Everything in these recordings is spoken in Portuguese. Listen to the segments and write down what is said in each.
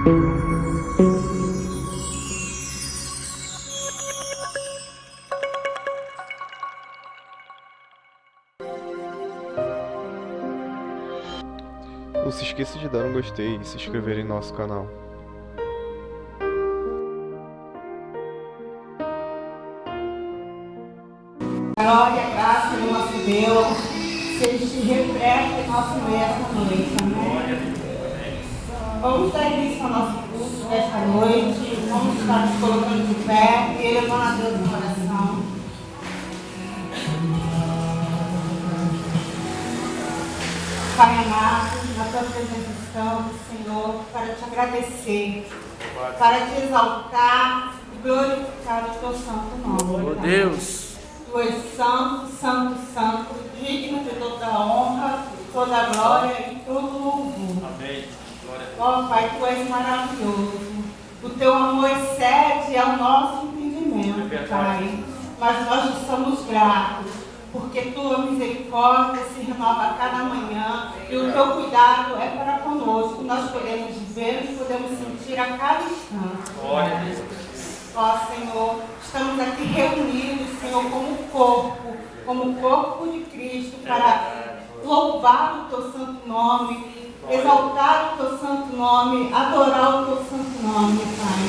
Não se esqueça de dar um gostei e se inscrever em nosso canal. Glória, graça do nosso Deus, seja te refresque em nosso meio esta noite, amém? Vamos dar início ao nosso culto desta noite, vamos estar nos colocando de pé e elevando a Deus no coração. Pai amado, na tua presença estamos, Senhor, para te agradecer, para te exaltar e glorificar o teu santo nome. Oh Deus! Tu és santo, santo, santo, digno de toda a honra, toda a glória e todo o louvor. Amém. Ó Pai, tu és maravilhoso. O teu amor excede ao nosso entendimento, Pai. Mas nós te somos gratos, porque tua misericórdia se renova a cada manhã e o teu cuidado é para conosco. Nós podemos ver e podemos sentir a cada instante. Glória a Deus. Ó Senhor, estamos aqui reunidos, Senhor, como corpo de Cristo, para louvar o teu santo nome, exaltar o teu santo nome, adorar o teu santo nome, Pai.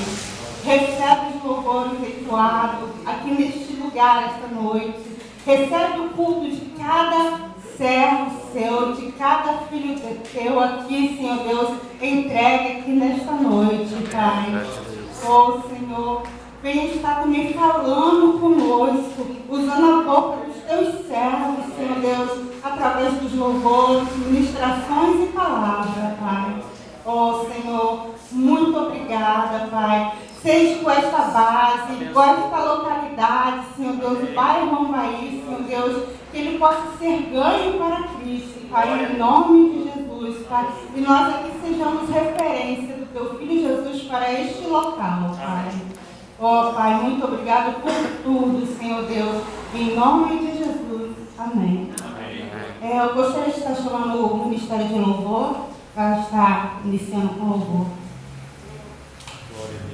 Recebe os louvores entoados aqui neste lugar esta noite. Recebe o culto de cada servo seu, de cada filho teu aqui, Senhor Deus, entregue aqui nesta noite, Pai. Oh, Senhor, venha estar também falando conosco, usando a boca dos teus servos, Senhor Deus, através dos louvores, ministrações e palavras, Pai. Oh, Senhor, muito obrigada, Pai. Seja com esta base, com esta localidade, Senhor Deus, o bairro Ambaí, Senhor Deus, que ele possa ser ganho para Cristo, Pai, em nome de Jesus, Pai. E nós aqui sejamos referência do teu Filho Jesus para este local, Pai. Oh, Pai, muito obrigado por tudo, Senhor Deus, em nome de Jesus. Amém. Amém. Eu gostaria de estar chamando o Ministério de Louvor para estar iniciando com louvor. Glória a Deus.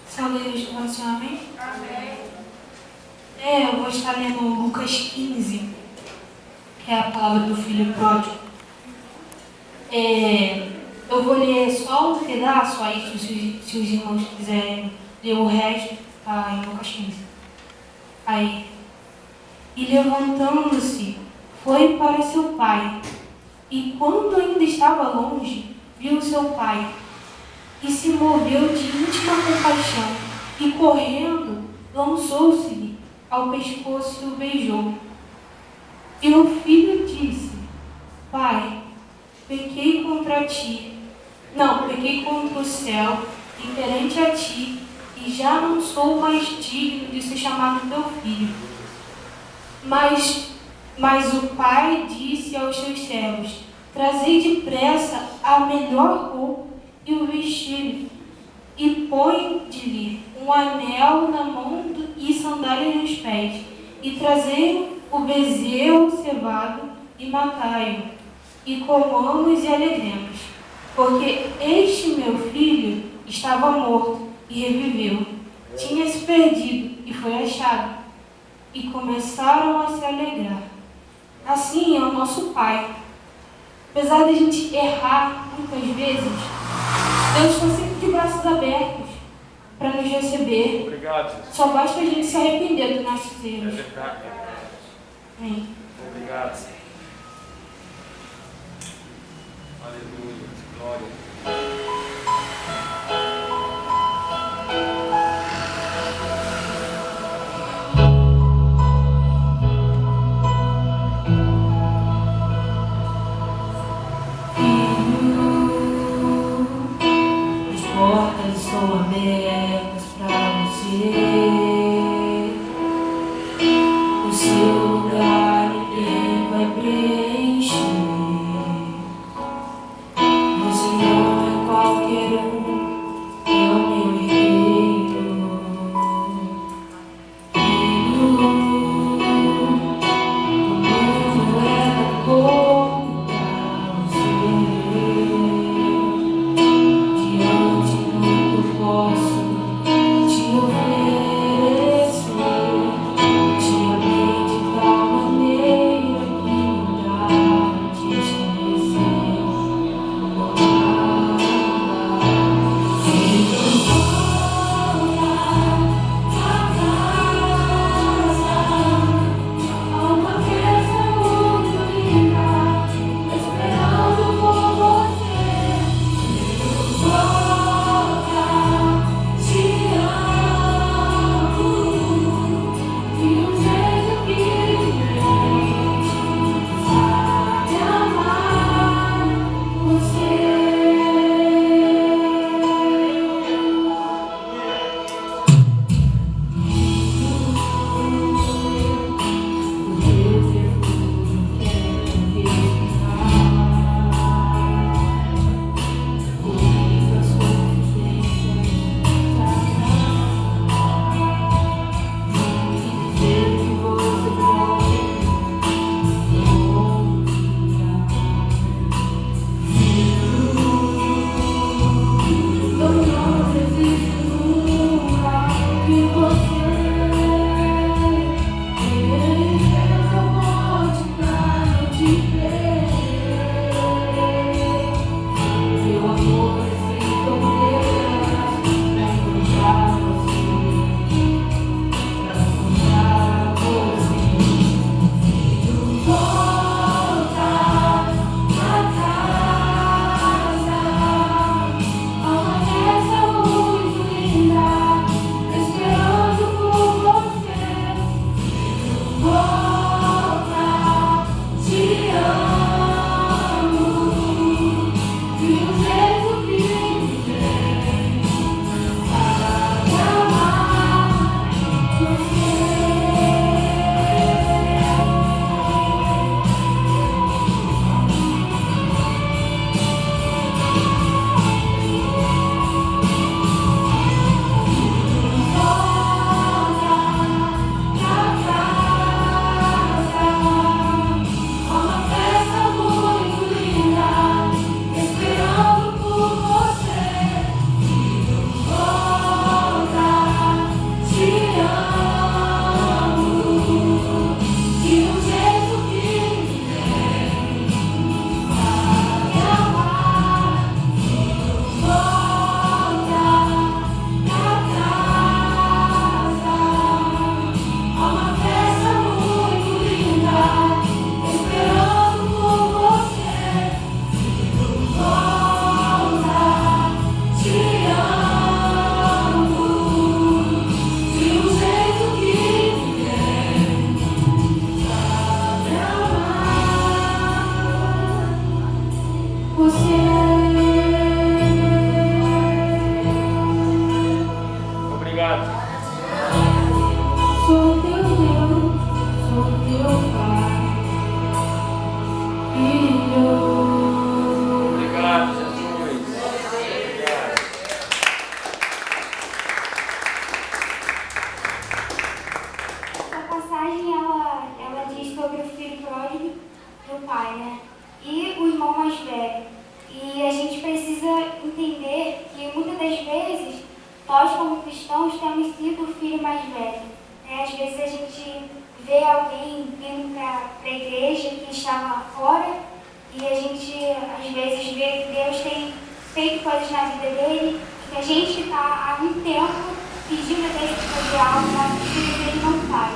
Salve a Deus com você, amém? Amém. Eu vou estar lendo Lucas 15, que é a palavra do filho pródigo. Eu vou ler só um pedaço, aí se os irmãos quiserem ler o resto, tá em Lucas 15. Aí, e levantando-se, foi para seu pai, e quando ainda estava longe, viu seu pai, e se moveu de íntima compaixão, e correndo, lançou-se-lhe ao pescoço e o beijou. E o filho disse: Pai, pequei contra o céu e perante a ti, e já não sou mais digno de ser chamado teu filho. Mas o pai disse aos seus servos: Trazei depressa a melhor roupa e o vestido, e põe-lhe um anel na mão e sandálias nos pés, e trazei o bezerro cevado e matai-o, e comamos e alegremos, porque este meu filho estava morto e reviveu, tinha se perdido e foi achado, e começaram a se alegrar. Assim é o nosso Pai. Apesar de a gente errar muitas vezes, Deus está sempre de braços abertos para nos receber. Obrigado, Jesus. Só basta a gente se arrepender dos nossos É erros. verdade. Amém. Obrigado, Senhor. Aleluia. Glória. As portas estão abertas para você. O seu lugar ninguém vai preencher. Obrigado. Sou teu Deus, sou teu Pai, Filho. Obrigado, Jesus. Obrigado. A passagem ela diz sobre o filho pródigo do pai, né? E o irmão mais velho. E a gente precisa entender que muitas das vezes nós, como cristãos, temos sido o filho mais velho. Né? Às vezes a gente vê alguém vindo para a igreja que estava lá fora e a gente às vezes vê que Deus tem feito coisas na vida dele e que a gente está há muito tempo pedindo a Deus para fazer algo, mas o filho dele não faz.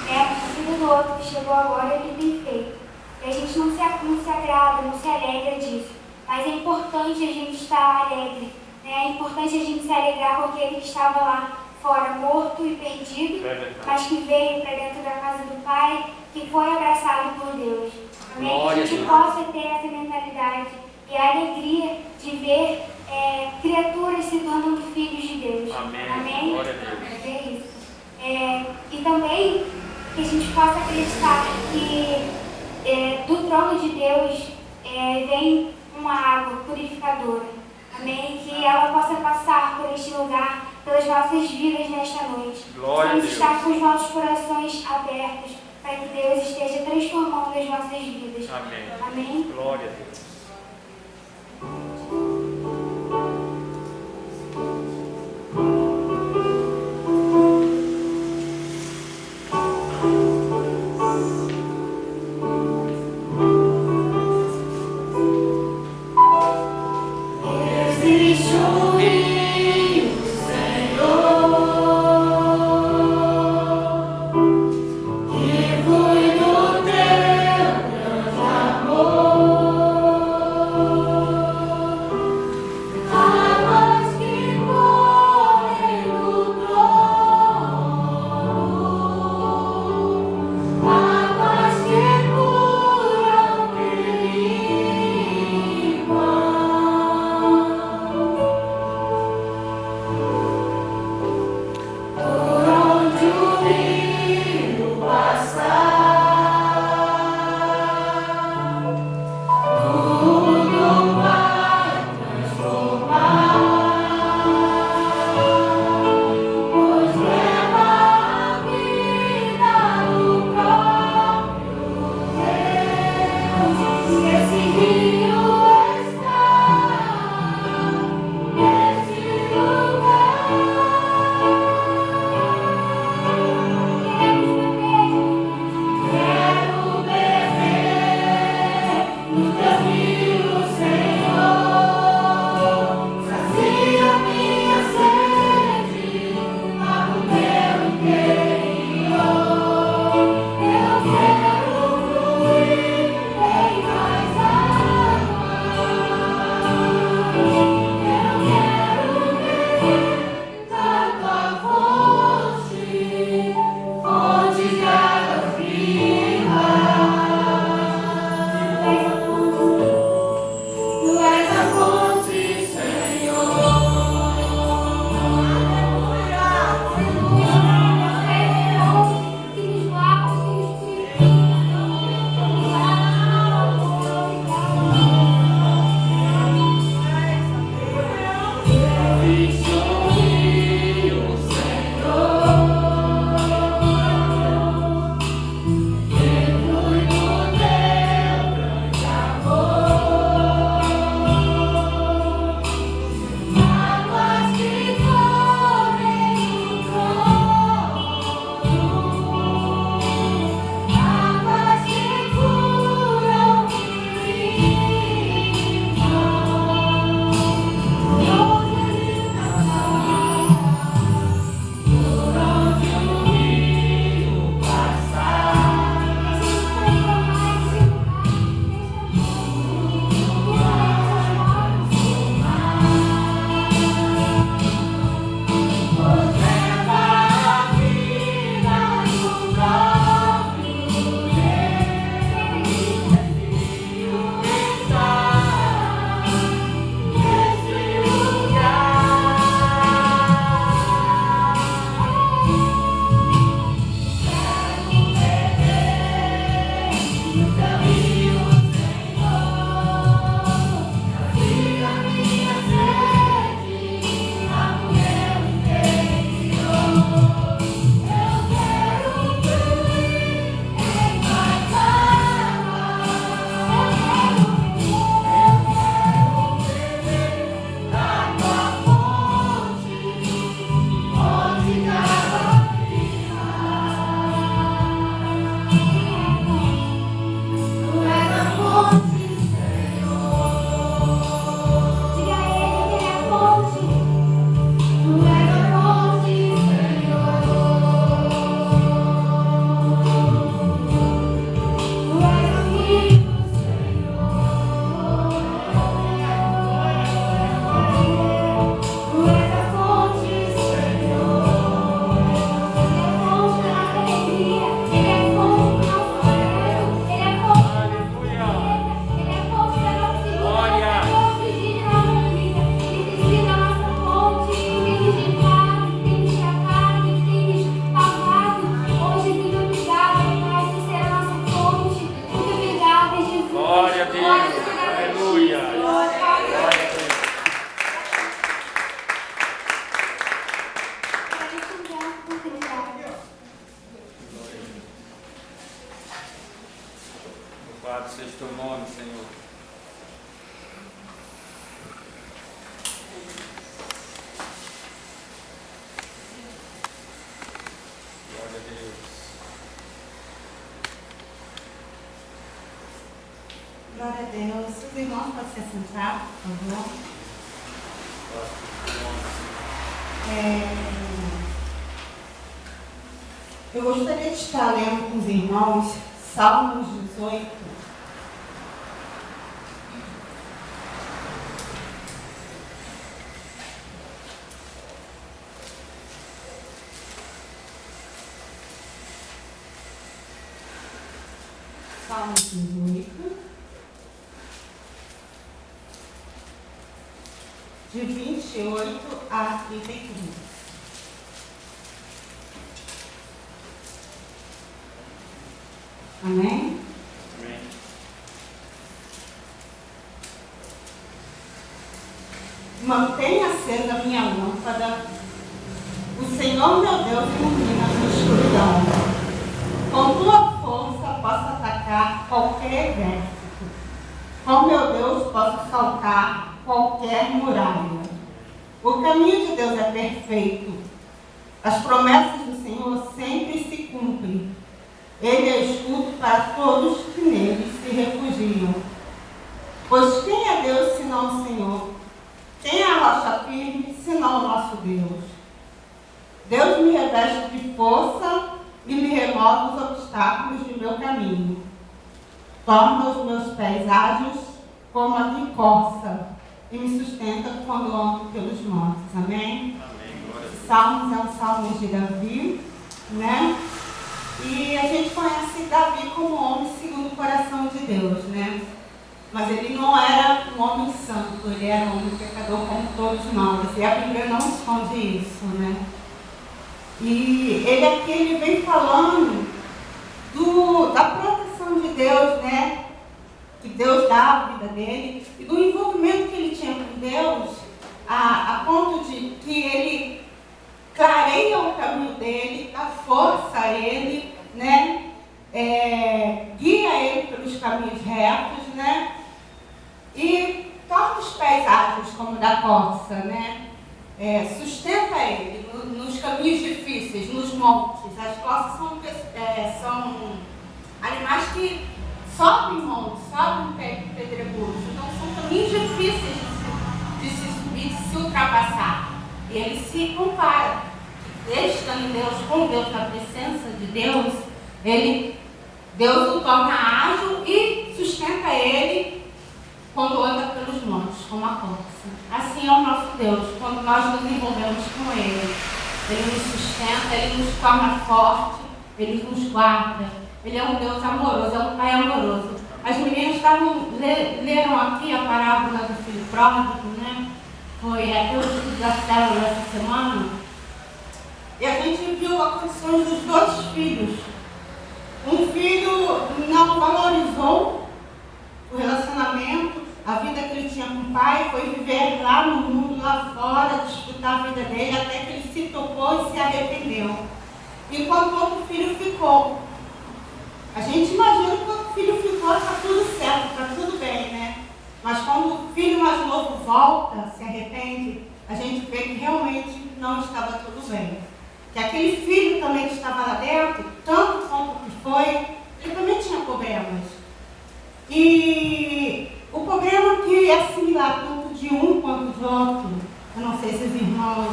Né? A vida do outro que chegou agora, ele tem feito. E a gente não se agrada, não se alegra disso. Mas é importante a gente estar alegre. Né? É importante a gente se alegrar porque ele estava lá fora, morto e perdido, mas que veio para dentro da casa do Pai, que foi abraçado por Deus. Amém? Que a gente possa ter essa mentalidade e a alegria de ver criaturas se tornando filhos de Deus. Amém. Amém? Glória a Deus. É isso. E também que a gente possa acreditar que do trono de Deus vem uma água purificadora. Amém? Que ela possa passar por este lugar, pelas nossas vidas nesta noite. Glória a Vamos Deus. estar com os nossos corações abertos para que Deus esteja transformando as nossas vidas. Amém. Amém? Glória a Deus. Existe um rio, Senhor, que flui do teu grande amor. Louvado seja o teu nome, Senhor. Glória a Deus. Glória a Deus. Os irmãos podem se assentar, por favor. Eu gostaria de estar lendo com os irmãos Salmos 18. Salmos 18, de 28 a 33. Amém? Amém. Mantenha acesa a minha lâmpada. O Senhor meu Deus ilumina a minha escuridão. Com tua força posso atacar qualquer exército. Com meu Deus posso saltar qualquer muralha. O caminho de Deus é perfeito. As promessas do Senhor sempre se cumprem. Ele é escudo para todos que nele se refugiam. Pois quem é Deus senão o Senhor? Quem é a rocha firme senão o nosso Deus? Deus me reveste de força e me remove os obstáculos do meu caminho. Torna os meus pés ágeis como a de corça e me sustenta quando ando pelos montes. Amém? Amém. Glória a Deus. Salmos é um salmo de Davi, né? E a gente conhece Davi como homem segundo o coração de Deus, né? Mas ele não era um homem santo, ele era um homem pecador como todos nós. E a Bíblia não esconde isso, né? E ele aqui ele vem falando da proteção de Deus, né? Que Deus dá à vida dele e do envolvimento que ele tinha com Deus, a ponto de que ele clareia o caminho dele, dá força a ele, né? Guia ele pelos caminhos retos, né? E torna os pés ágeis como da corça, né? Sustenta ele nos caminhos difíceis, nos montes. As corças são animais que sobem montes, sobem pedregulhos. Então são caminhos difíceis de se subir, de se ultrapassar. E ele se compara. Ele estando em Deus, com Deus, na presença de Deus, Deus o torna ágil e sustenta ele quando anda pelos montes, como a corça. Assim é o nosso Deus, quando nós nos envolvemos com Ele. Ele nos sustenta, Ele nos torna forte, Ele nos guarda. Ele é um Deus amoroso, é um Pai amoroso. As meninas leram aqui a parábola do filho pródigo, né? Foi até o estudo da célula essa semana. E a gente viu as condições dos dois filhos. Um filho não valorizou pai foi viver lá no mundo, lá fora, disputar a vida dele, até que ele se tocou e se arrependeu. Enquanto outro filho ficou. A gente imagina que quando o filho ficou, está tudo certo, está tudo bem, né? Mas quando o filho mais novo volta, se arrepende, a gente vê que realmente não estava tudo bem. Que aquele filho também que estava lá dentro, tanto quanto que foi, ele também tinha problemas. E o problema que é similar tanto de um quanto de outro, eu não sei se os irmãos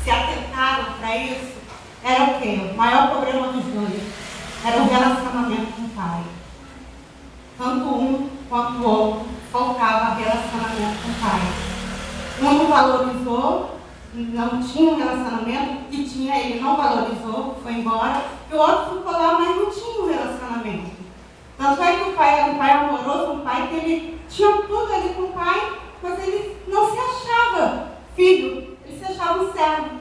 se atentaram para isso, era o quê? O maior problema dos dois era o relacionamento com o pai. Tanto um quanto o outro faltava relacionamento com o pai. Um não valorizou, não tinha um relacionamento, e tinha, ele não valorizou, foi embora, e o outro ficou lá, mas não tinha um relacionamento. Tanto é que o pai era um pai amoroso, um pai que ele tinha tudo ali com o pai, mas ele não se achava filho, ele se achava um servo.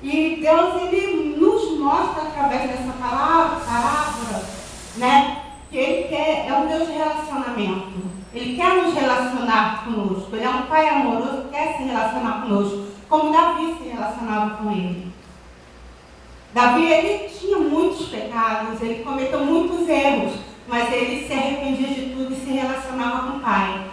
E Deus, ele nos mostra através dessa parábola, né, que ele é um Deus de relacionamento. Ele quer nos relacionar conosco. Ele é um pai amoroso que quer se relacionar conosco, como Davi se relacionava com ele. Davi, ele tinha muitos pecados, ele cometeu muitos erros, mas ele se arrependia de tudo e se relacionava com o pai.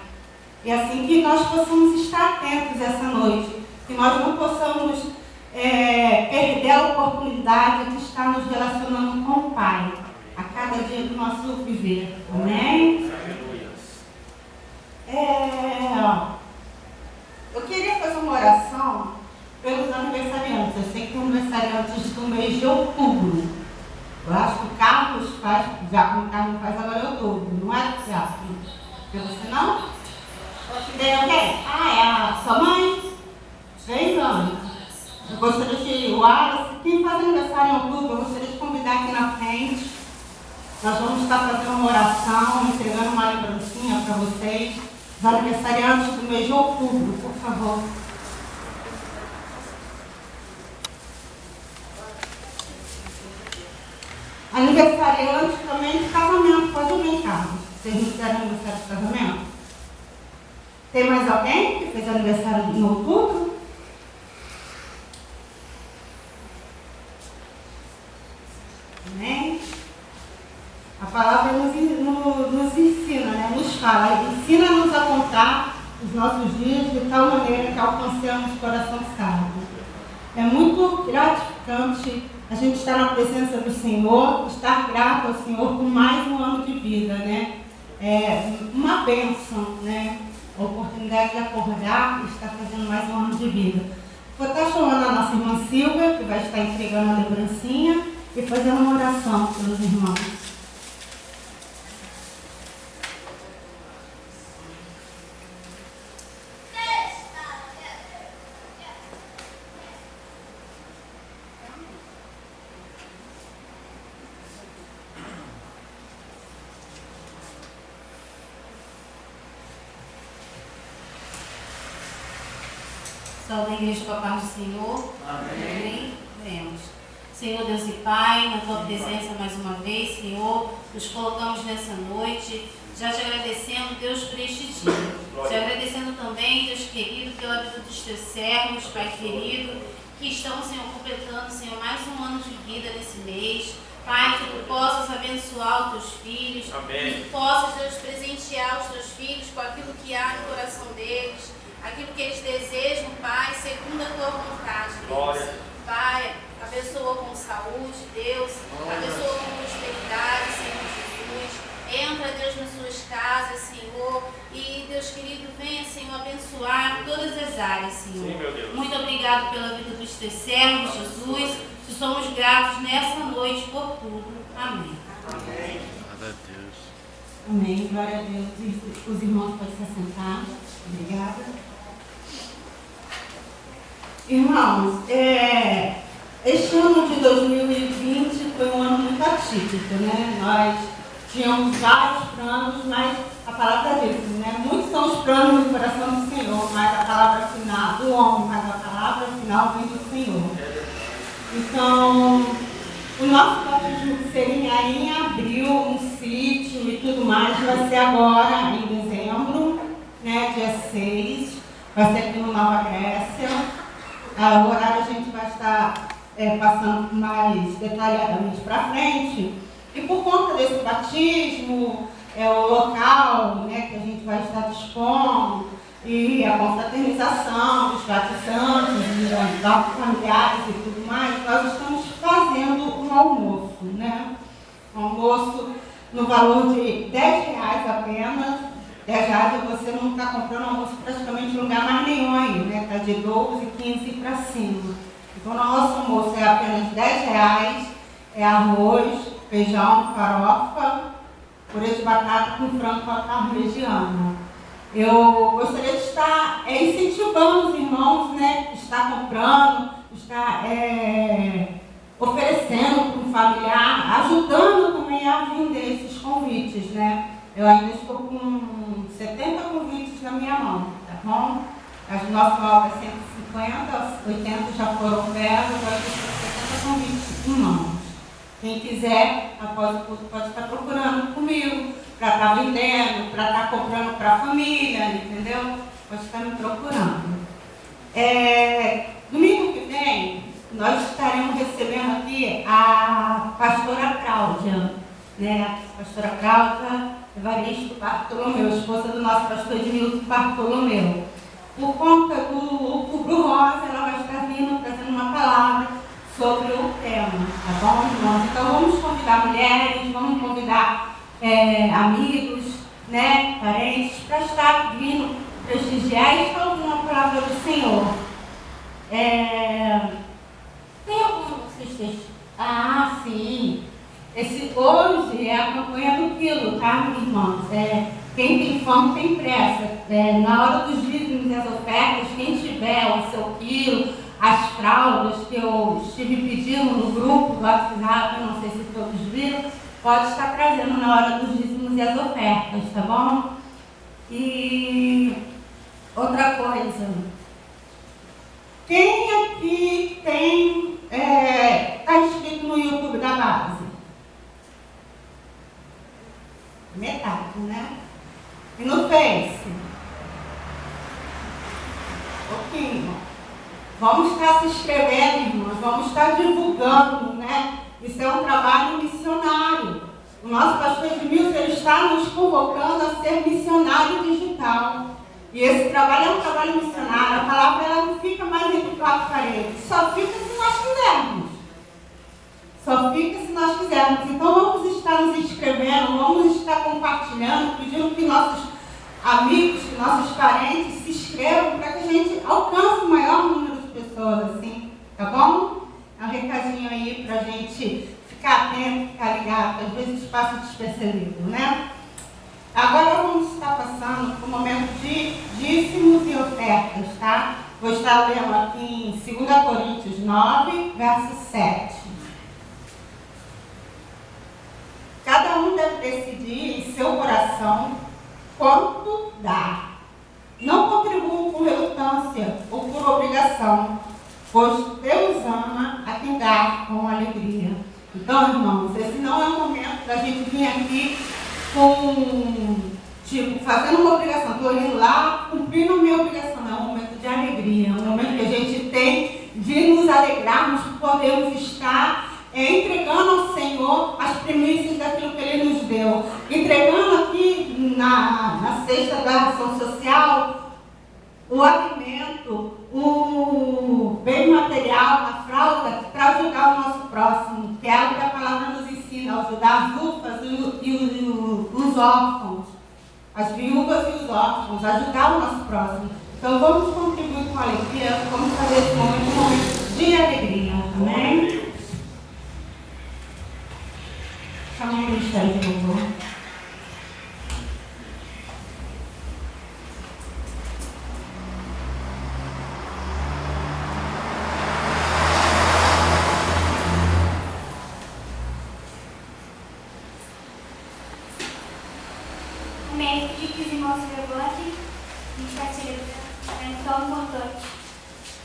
E assim que nós possamos estar atentos essa noite, que nós não possamos perder a oportunidade de estar nos relacionando com o pai a cada dia do nosso viver. Amém? Eu queria fazer uma oração pelos aniversariantes. Eu sei que tem aniversariantes do mês de outubro. Eu acho que o Carlos faz, já como o Carlos faz agora em outubro, não é, Tiago? Porque você não? Tem alguém? É a sua mãe? 3 anos. Eu gostaria de, o Wallace, quem faz aniversário em outubro, eu gostaria de convidar aqui na frente. Nós vamos estar fazendo uma oração, entregando uma lembrancinha para vocês. Os aniversariantes do mês de outubro, por favor. Aniversariante também de casamento, pode vir, Carlos. Vocês não fizeram aniversário de casamento? Tem mais alguém que fez aniversário em outubro? Amém? A palavra nos ensina, né? Nos fala, ensina-nos a contar os nossos dias de tal maneira que alcancemos o coração sábio. É muito gratificante a gente estar na presença do Senhor, estar grato ao Senhor por mais um ano de vida, né? É uma bênção, né? A oportunidade de acordar e estar fazendo mais um ano de vida. Vou estar chamando a nossa irmã Silvia, que vai estar entregando a lembrancinha e fazendo uma oração pelos irmãos. Salve a igreja com a paz do Senhor. Amém. Vemos. Senhor Deus e Pai, na tua presença mais uma vez, Senhor, nos colocamos nessa noite, já te agradecendo, Deus, por este dia. Te agradecendo também, Deus querido, pela vida dos teus servos, Pai querido, que estão, Senhor, completando, Senhor, mais um ano de vida nesse mês. Pai, que tu possas abençoar os teus filhos, Amém. que tu possas, Deus, presentear os teus filhos com aquilo que há no coração deles, aquilo que eles desejam, Pai, segundo a tua vontade, Deus. Glória. Pai, abençoa com saúde, Deus, abençoa com prosperidade, Senhor Jesus. Entra, Deus, nas suas casas, Senhor, e, Deus querido, venha, Senhor, abençoar todas as áreas, Senhor. Sim, meu Deus. Muito obrigado pela vida dos teus servos, Jesus. Te somos gratos nessa noite por tudo. Amém. Amém. Glória a Deus. Amém, glória a Deus. Os irmãos podem se assentar. Obrigada. Irmãos, este ano de 2020 foi um ano muito atípico, né? Nós tínhamos vários planos, mas a palavra diz, né? Muitos são os planos do coração do Senhor, mas a palavra final do homem, mas a palavra final vem do Senhor. Então, o nosso batismo seria em abril, um sítio e tudo mais, vai ser agora em dezembro, né, dia 6, vai ser aqui no Nova Grécia. O horário a gente vai estar passando mais detalhadamente para frente. E por conta desse batismo, o local, né, que a gente vai estar dispondo, e a confraternização dos batizantes, dos familiares e tudo mais, nós estamos fazendo um almoço, né? Um almoço no valor de R$10 apenas. R$10 você não está comprando almoço praticamente em lugar mais nenhum aí, né? Está de 12, 15 para cima. Então, o nosso almoço é apenas R$10, é arroz, feijão, farofa, purê de batata com frango com a parmegiana. Eu gostaria de estar incentivando os irmãos, né, que está comprando, está oferecendo para um familiar, ajudando também a vender esses convites, né? Eu ainda estou com 70 convites na minha mão, tá bom? As nossas obras 150, 80 já foram pegos, agora tem 70 convites em mãos. Quem quiser, após o curso, pode estar procurando comigo, para estar vendendo, para estar comprando para a família, entendeu? Pode estar me procurando. Domingo que vem, nós estaremos recebendo aqui a pastora Cláudia, né? A pastora Cláudia Evaristo Bartolomeu, esposa do nosso pastor Edmilson Bartolomeu. Por conta do Outubro Rosa, ela vai estar vindo trazendo uma palavra sobre o tema, tá bom, irmãos? Então vamos convidar mulheres, vamos convidar amigos, né, parentes, para estar vindo prestigiar e estar ouvindo a palavra do Senhor. Tem algum vocês? Ah, sim. Hoje é a campanha do quilo, tá, irmãos? Quem tem fome tem pressa. Na hora dos dízimos e as ofertas, quem tiver o seu quilo, as fraldas que eu estive pedindo no grupo do WhatsApp, eu não sei se todos viram, pode estar trazendo na hora dos dízimos e as ofertas, tá bom? E outra coisa, quem aqui tem, está inscrito no YouTube da base? Metade, né? E no Face? Pouquinho. Vamos estar se inscrevendo, irmãos, vamos estar divulgando, né? Isso é um trabalho missionário. O nosso pastor Edmilson está nos convocando a ser missionário digital. E esse trabalho é um trabalho missionário. A palavra ela não fica mais entre quatro paredes. Só fica se nós quisermos. Só fica se nós quisermos. Então vamos estar nos inscrevendo, vamos estar compartilhando, pedindo que nossos amigos, que nossos parentes se inscrevam para que a gente alcance o maior número de pessoas, assim, tá bom? É um recadinho aí para a gente ficar atento, ficar ligado, às vezes passa despercebido, né? Agora vamos estar passando para o momento de dízimos e ofertas, tá? Vou estar lendo aqui em 2 Coríntios 9, verso 7. Cada um deve decidir em seu coração quanto dá. Não contribuam com relutância ou por obrigação, pois Deus ama a quem dá com alegria. Então, irmãos, esse não é o momento da gente vir aqui fazendo uma obrigação. Estou indo lá, cumprindo a minha obrigação. É um momento de alegria, é um momento que a gente tem de nos alegrarmos por podermos estar entregando ao Senhor as primícias daquilo que Ele nos deu. Entregando aqui na cesta da ação social o alimento, o bem material, a fralda, para ajudar o nosso próximo, que é algo que a palavra nos ensina, ajudar as ufas e os órfãos, as viúvas e os órfãos, ajudar o nosso próximo. Então vamos contribuir com alegria, vamos fazer esse momento um momento de alegria. Amém? Chama o ministério de louvor. Amém. Pedir que os irmãos se levantem. A gente vai celebrar. É tão importante.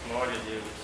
Glória a Deus.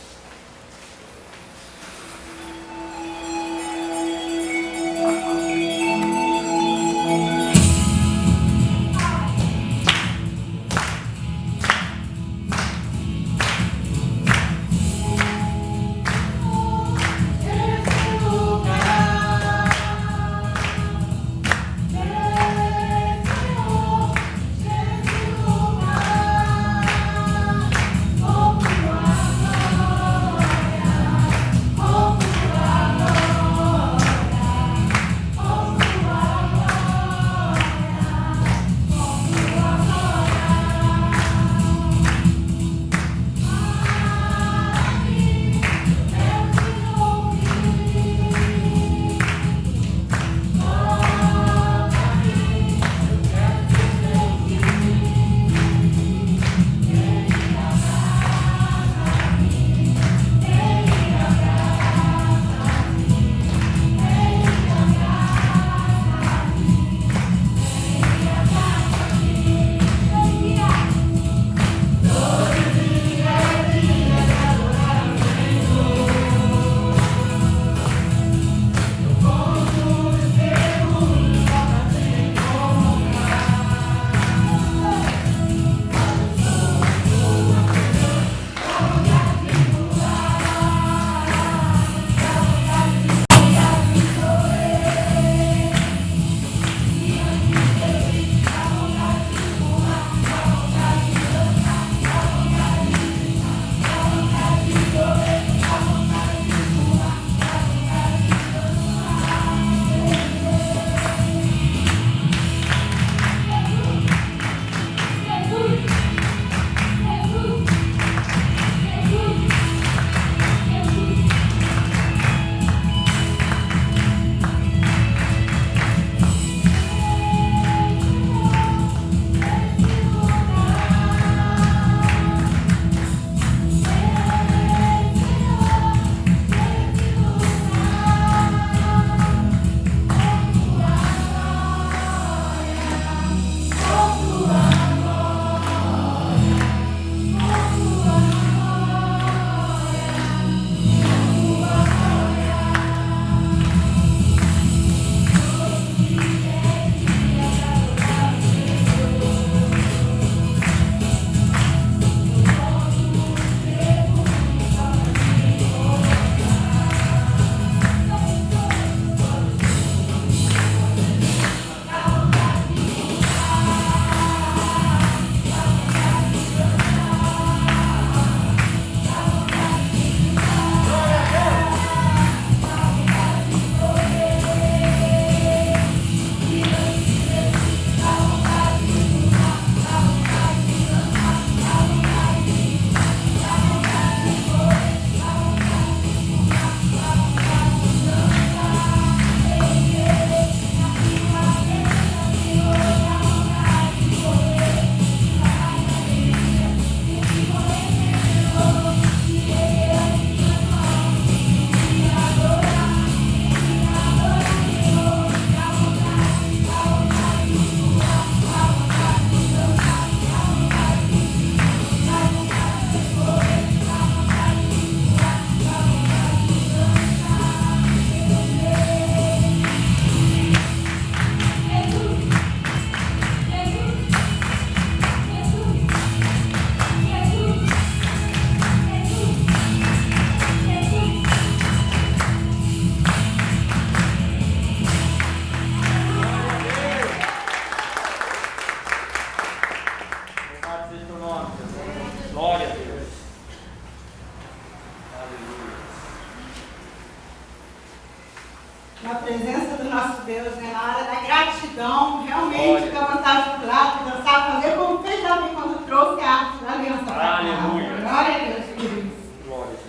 na presença do nosso Deus, né? Na hora da gratidão, realmente fica à vontade de pular, de dançar, fazer como fez Davi quando trouxe a arte da aliança para cá. Aleluia. Glória a Deus por isso. Glória a Deus.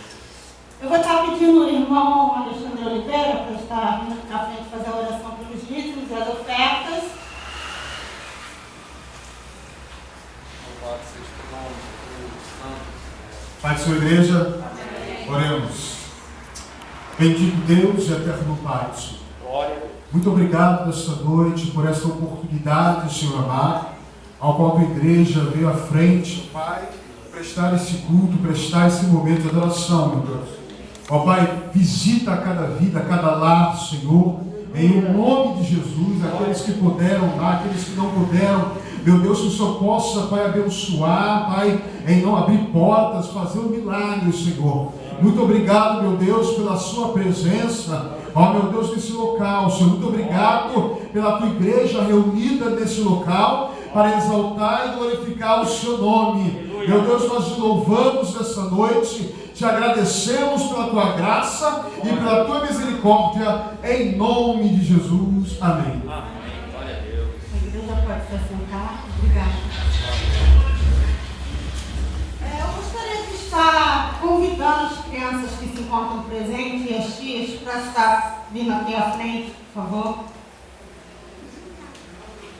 Eu vou estar pedindo o irmão Alexandre Oliveira para estar vindo à frente fazer a oração pelos dízimos e as ofertas. Louvado seja o nome do Santo. Pai de sua igreja, oremos. Bendito Deus e eterno Pai, Senhor. Glória a Deus. Muito obrigado nesta noite por esta oportunidade, Senhor amado, ao qual a tua igreja veio à frente, Pai, prestar esse culto, prestar esse momento de adoração, meu Deus. Ó Pai, visita cada vida, cada lar, Senhor, em nome de Jesus, aqueles que puderam dar, aqueles que não puderam, meu Deus, que o Senhor possa, Pai, abençoar, Pai, em não abrir portas, fazer um milagre, Senhor. Muito obrigado, meu Deus, pela sua presença, ó meu Deus, nesse local, Senhor. Muito obrigado pela tua igreja reunida nesse local, para exaltar e glorificar o seu nome. Meu Deus, nós te louvamos nessa noite, te agradecemos pela tua graça e pela tua misericórdia, em nome de Jesus. Amém. Amém. Glória a Deus. A igreja pode se assentar. Obrigada. Eu gostaria de estar convidando as crianças que se encontram presentes e as tias para estar vindo aqui à frente, por favor.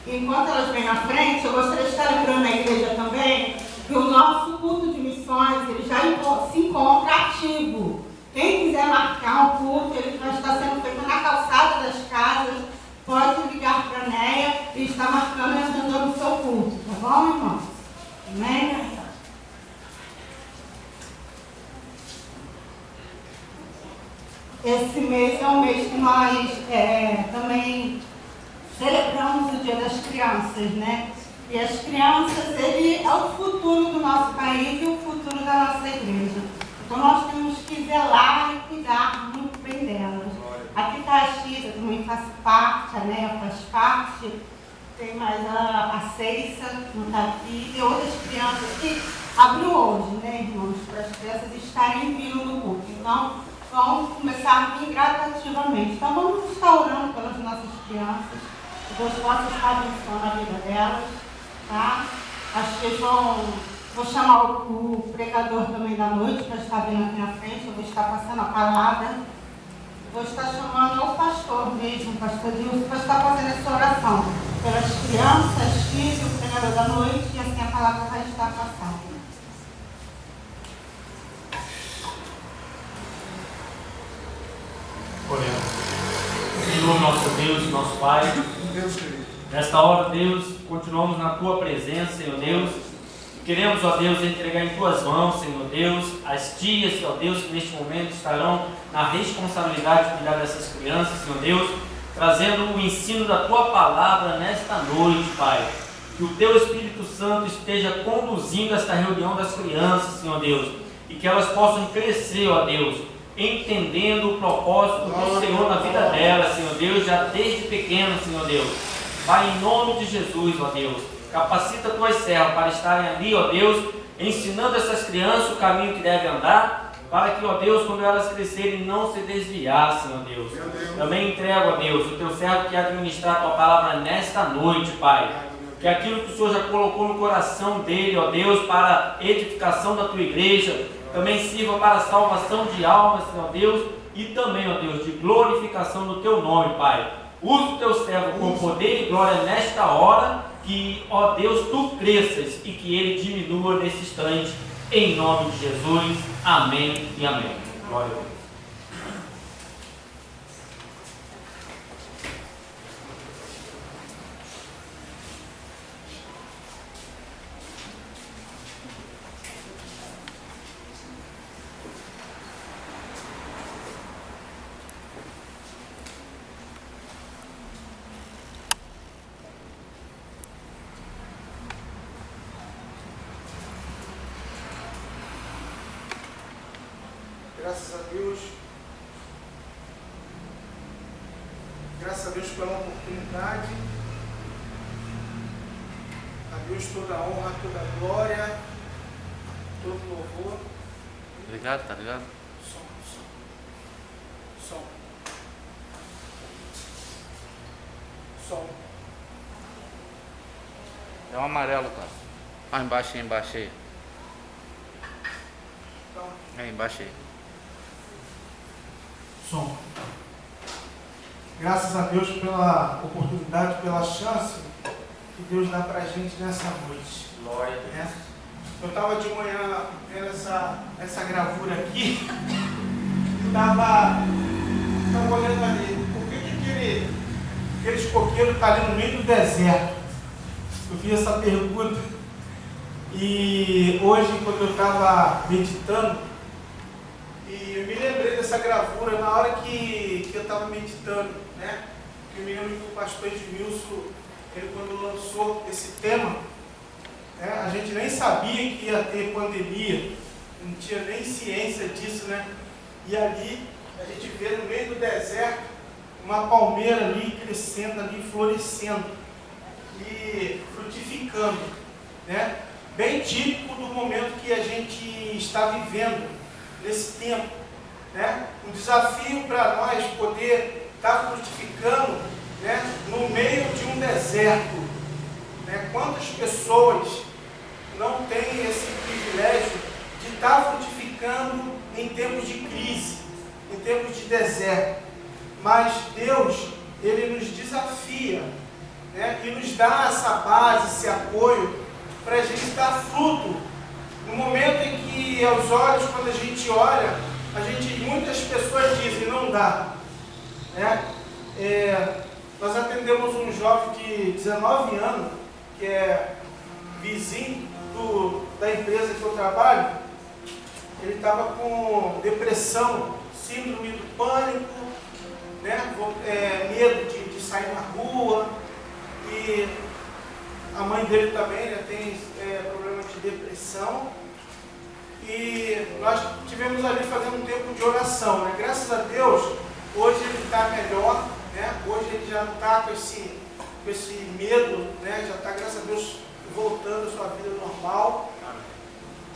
Enquanto elas vêm na frente, eu gostaria de estar lembrando a igreja também que o nosso culto de missões ele já se encontra ativo. Quem quiser marcar um culto, ele vai estar sendo feito na calçada das casas, pode ligar para a Neia e estar marcando e agendando o seu culto, tá bom, irmãos? Amém? Esse mês é um mês que nós também celebramos o Dia das Crianças, né? E as crianças, ele é o futuro do nosso país e o futuro da nossa igreja. Então nós temos que zelar e cuidar muito bem delas. Aqui está a Xisa, também faz parte, a Neia faz parte. Tem mais a Ceissa, que não está aqui. Tem outras crianças que abriu hoje, né, irmãos? Para as crianças estarem vindo no culto. Então, vão começar a vir gradativamente. Então vamos estar orando pelas nossas crianças. Que Deus possa estar abençoando a vida delas. Tá? Acho que vou chamar o pregador também da noite para estar vindo aqui na frente. Eu vou estar passando a palavra. Vou estar chamando o pastor mesmo, o pastor Dilson, para estar fazendo essa oração pelas crianças, filhos, o pregador da noite, e assim a palavra vai estar passando. Oremos. Senhor, nosso Deus, nosso Pai, nesta hora, Deus, continuamos na Tua presença, Senhor Deus. Queremos, ó Deus, entregar em Tuas mãos, Senhor Deus, as tias, ó Deus, que neste momento estarão na responsabilidade de cuidar dessas crianças, Senhor Deus, trazendo o ensino da Tua palavra nesta noite, Pai. Que o Teu Espírito Santo esteja conduzindo esta reunião das crianças, Senhor Deus, e que elas possam crescer, ó Deus, entendendo o propósito do Senhor na vida delas, Senhor Deus, já desde pequeno, Senhor Deus. Pai, em nome de Jesus, ó Deus, capacita tuas servas para estarem ali, ó Deus, ensinando essas crianças o caminho que devem andar, para que, ó Deus, quando elas crescerem, não se desviassem, ó Deus. Também entrego, ó Deus, o teu servo que administrar a tua palavra nesta noite, Pai. Que aquilo que o Senhor já colocou no coração dele, ó Deus, para a edificação da tua igreja, também sirva para a salvação de almas, Senhor Deus, e também, ó Deus, de glorificação do teu nome, Pai. Usa o teu servo com poder e glória nesta hora, que, ó Deus, tu cresças e que ele diminua nesse instante, em nome de Jesus. Amém e amém. Glória a Deus. Graças a Deus pela oportunidade. A Deus toda a honra, toda a glória, todo o louvor. Obrigado, tá ligado? Som. Som. É um amarelo, cara. Ah, embaixo aí, embaixo aí. Então, É, embaixo aí. som. Graças a Deus pela oportunidade, pela chance que Deus dá pra gente nessa noite. Glória a Deus. Né? Eu estava de manhã vendo essa gravura aqui e estava olhando ali. Por que aquele coqueiro está ali no meio do deserto? Eu fiz essa pergunta e hoje, quando eu estava meditando, e eu me lembrei dessa gravura na hora que eu estava meditando, né? Eu me lembro que o pastor Edmilson, ele quando lançou esse tema, né, a gente nem sabia que ia ter pandemia, não tinha nem ciência disso, né? E ali a gente vê no meio do deserto uma palmeira ali crescendo, ali florescendo e frutificando, né? Bem típico do momento que a gente está vivendo nesse tempo, né? Um desafio para nós poder estar frutificando, né, no meio de um deserto, né? Quantas pessoas não têm esse privilégio de estar frutificando em tempos de crise, em tempos de deserto? Mas Deus, Ele nos desafia, né, e nos dá essa base, esse apoio para a gente dar fruto. No momento em que, aos olhos, quando a gente olha, muitas pessoas dizem, não dá. Né? Nós atendemos um jovem de 19 anos, que é vizinho da empresa que eu trabalho. Ele estava com depressão, síndrome do pânico, né? Medo de sair na rua, e a mãe dele também, né, tem problema de depressão. E nós tivemos ali fazendo um tempo de oração, né? Graças a Deus, hoje ele está melhor, né? Hoje ele já não está com esse medo, né? Já está, graças a Deus, voltando à sua vida normal.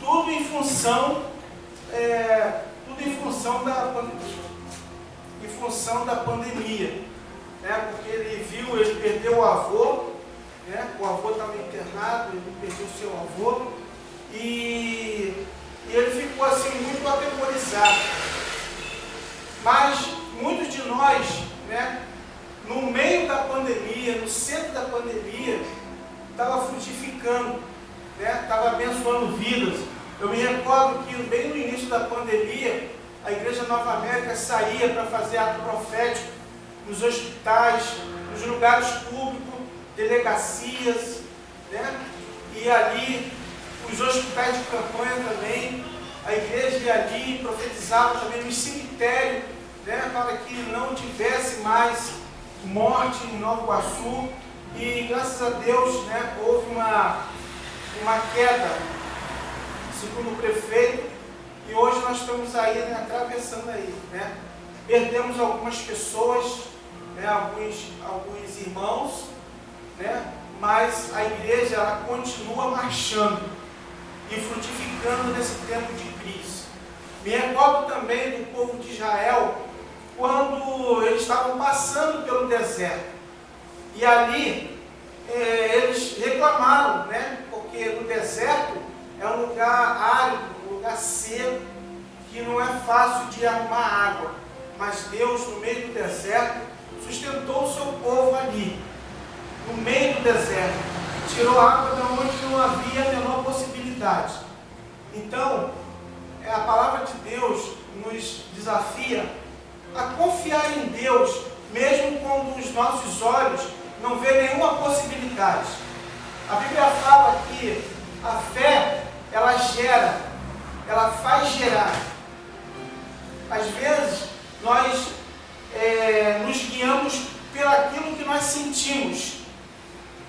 Tudo em função da pandemia, né? Porque ele perdeu o avô, né? O avô estava internado, ele perdeu o seu avô e ele ficou assim muito atemorizado. Mas muitos de nós, né, no meio da pandemia, no centro da pandemia, estava frutificando, né? Estava abençoando vidas. Eu me recordo que bem no início da pandemia, a Igreja Nova América saía para fazer ato profético nos hospitais, nos lugares públicos, delegacias, né? E ali, os hospitais de campanha também, a igreja ia ali, profetizava também no cemitério, né? Para que não tivesse mais morte em Nova Iguaçu. E graças a Deus, né, houve uma queda, segundo o prefeito, e hoje nós estamos aí, né, atravessando aí, né? Perdemos algumas pessoas, né, alguns irmãos, né? Mas a igreja, ela continua marchando e frutificando nesse tempo de crise. Me recordo também do povo de Israel, quando eles estavam passando pelo deserto. E ali, eles reclamaram, né? Porque no deserto é um lugar árido, um lugar seco, que não é fácil de arrumar água. Mas Deus, no meio do deserto, sustentou o seu povo ali, no meio do deserto. Tirou água de onde não havia a menor possibilidade. Então, a palavra de Deus nos desafia a confiar em Deus, mesmo quando os nossos olhos não vê nenhuma possibilidade. A Bíblia fala que a fé, ela gera, ela faz gerar. Às vezes, nós nos guiamos pelaquilo que nós sentimos.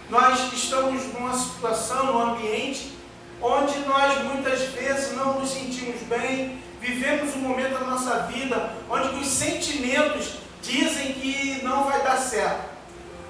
Nós estamos numa situação, num ambiente, onde nós muitas vezes não nos sentimos bem, vivemos um momento da nossa vida, onde os sentimentos dizem que não vai dar certo.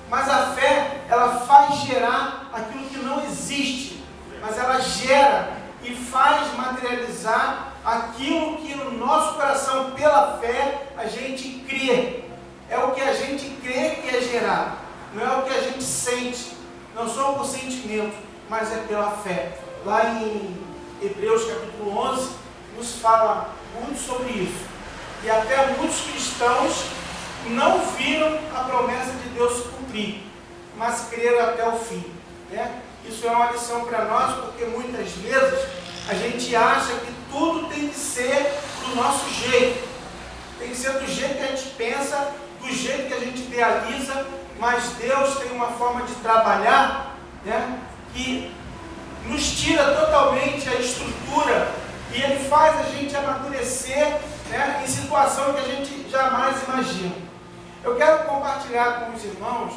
Mas a fé, ela faz gerar aquilo que não existe, mas ela gera e faz materializar aquilo que no nosso coração, pela fé, a gente crê. É o que a gente crê que é gerado. não é o que a gente sente, não só por sentimento, mas é pela fé. Lá em Hebreus capítulo 11, nos fala muito sobre isso. E até muitos cristãos não viram a promessa de Deus se cumprir, mas creram até o fim, né? Isso é uma lição para nós, porque muitas vezes a gente acha que tudo tem que ser do nosso jeito, tem que ser do jeito que a gente pensa, do jeito que a gente idealiza, mas Deus tem uma forma de trabalhar, né, que nos tira totalmente a estrutura e Ele faz a gente amadurecer, né, em situação que a gente jamais imagina. Eu quero compartilhar com os irmãos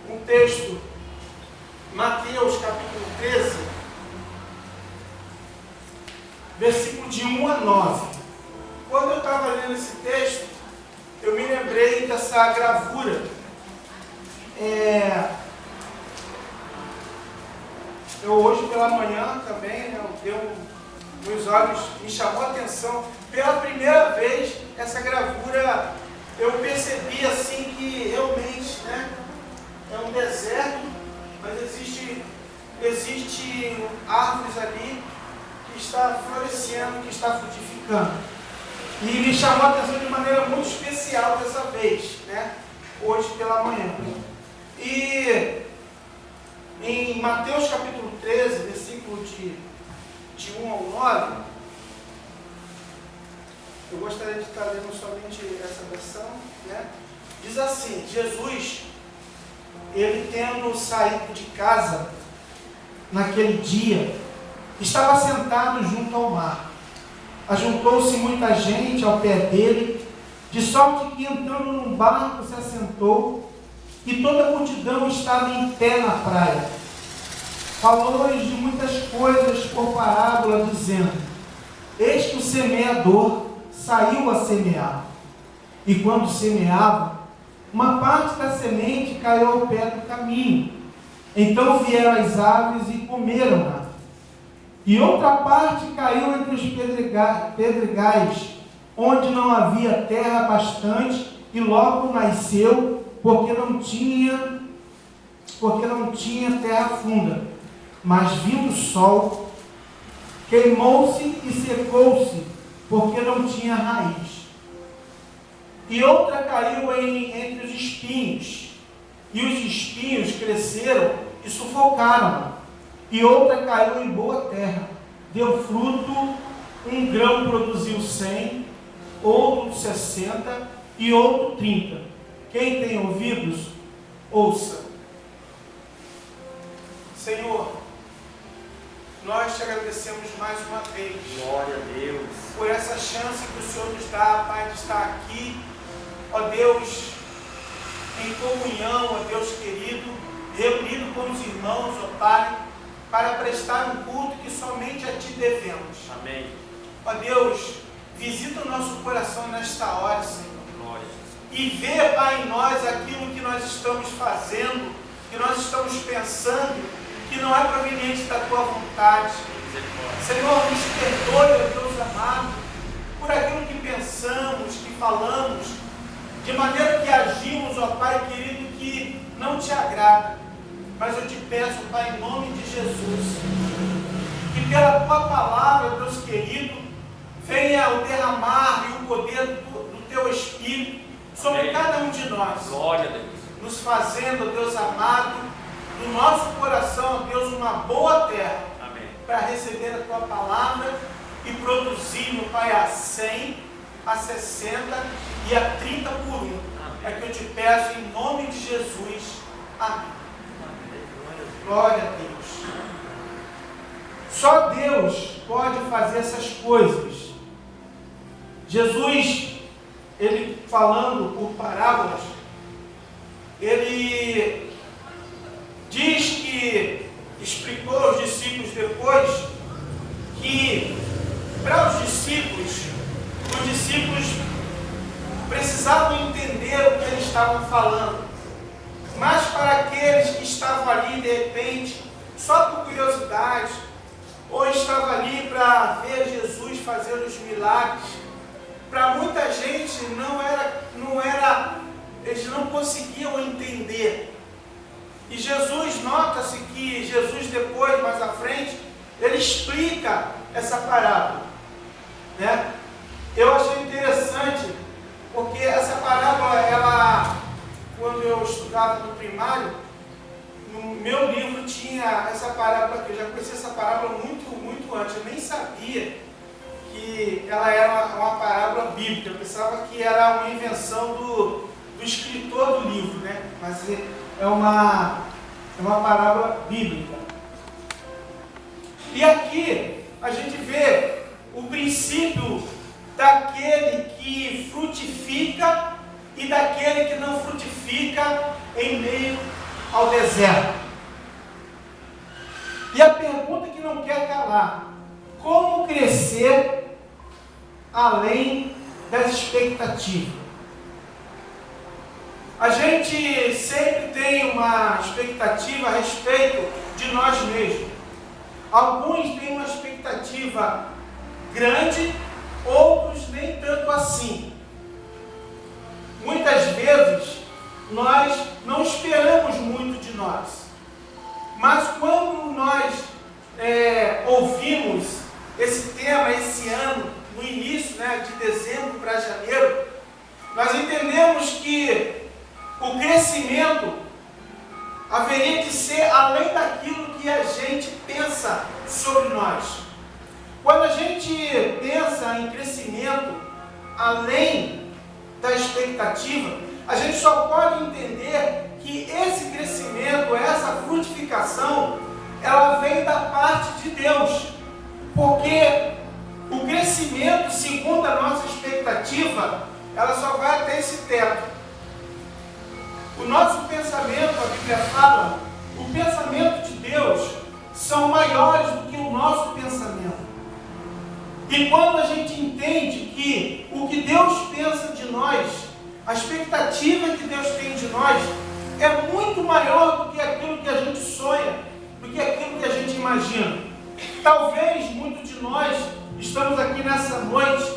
um texto, Mateus capítulo 13, versículo de 1 a 9. Quando eu estava lendo esse texto, eu me lembrei dessa gravura. Eu hoje pela manhã também, né, meus olhos me chamou a atenção. Pela primeira vez, essa gravura, eu percebi assim que realmente, né, é um deserto, mas existe árvores ali que está florescendo, que está frutificando. E me chamou a atenção de maneira muito especial dessa vez, né, hoje pela manhã. E em Mateus capítulo 13, versículo de 1 ao 9, eu gostaria de estar lendo somente essa versão, né? Diz assim: Jesus, ele tendo saído de casa naquele dia, estava sentado junto ao mar. Ajuntou-se muita gente ao pé dele, de sorte que entrando num barco se assentou, e toda a multidão estava em pé na praia. Falou-lhes de muitas coisas por parábola, dizendo: eis que o semeador saiu a semear. E quando semeava, uma parte da semente caiu ao pé do caminho. Então vieram as aves e comeram-na. E outra parte caiu entre os pedregais, onde não havia terra bastante, e logo nasceu, porque não tinha terra funda. Mas vindo o sol, queimou-se e secou-se, porque não tinha raiz. E outra caiu entre os espinhos, e os espinhos cresceram e sufocaram. E outra caiu em boa terra, deu fruto, um grão produziu 100, outro 60 e outro 30. Quem tem ouvidos, ouça. Senhor, nós te agradecemos mais uma vez. Glória a Deus. Por essa chance que o Senhor nos dá, Pai, de estar aqui, ó Deus, em comunhão, ó Deus querido, reunido com os irmãos, ó Pai, para prestar um culto que somente a Ti devemos. Amém. Ó Deus, visita o nosso coração nesta hora, Senhor. Glória. E vê, Pai, em nós aquilo que nós estamos fazendo, que nós estamos pensando, que não é proveniente da Tua vontade. Senhor, nos perdoe, ó Deus amado, por aquilo que pensamos, que falamos, de maneira que agimos, ó Pai querido, que não Te agrada. Mas eu Te peço, Pai, em nome de Jesus, que pela Tua palavra, Deus querido, venha o derramar e o poder do Teu Espírito sobre Amém. cada um de nós. Glória a Deus. Nos fazendo, Deus amado, do nosso coração, Deus, uma boa terra. Amém. Para receber a Tua palavra e produzir, meu Pai, a 100, a 60 e a 30 por 1. É que eu Te peço em nome de Jesus. Amém. Glória a Deus. Só Deus pode fazer essas coisas. Jesus, ele falando por parábolas, ele diz que explicou aos discípulos depois que para os discípulos precisavam entender o que eles estavam falando, mas para aqueles que estavam ali de repente só por curiosidade, ou estavam ali para ver Jesus fazer os milagres, para muita gente não era, eles não conseguiam entender E Jesus, nota-se que Jesus depois, mais à frente, ele explica essa parábola, né? Eu achei interessante, porque essa parábola, ela, quando eu estudava no primário, no meu livro tinha essa parábola aqui. Eu já conheci essa parábola muito antes. Eu nem sabia que ela era uma parábola bíblica. Eu pensava que era uma invenção do escritor do livro, né? Mas é uma parábola bíblica. E aqui a gente vê o princípio daquele que frutifica e daquele que não frutifica em meio ao deserto. E a pergunta que não quer calar: como crescer além das expectativas? A gente sempre tem uma expectativa a respeito de nós mesmos. Alguns têm uma expectativa grande, outros nem tanto assim. Muitas vezes nós não esperamos muito de nós, mas quando nós ouvimos esse tema esse ano, no início, né, de dezembro para janeiro, nós entendemos que o crescimento haveria de ser além daquilo que a gente pensa sobre nós. Quando a gente pensa em crescimento além da expectativa, a gente só pode entender que esse crescimento, essa frutificação, ela vem da parte de Deus. Porque o crescimento, segundo a nossa expectativa, ela só vai até esse teto. O nosso pensamento, a Bíblia fala, o pensamento de Deus são maiores do que o nosso pensamento. E quando a gente entende que o que Deus pensa de nós, a expectativa que Deus tem de nós, é muito maior do que aquilo que a gente sonha, do que aquilo que a gente imagina. Talvez muitos de nós estamos aqui nessa noite,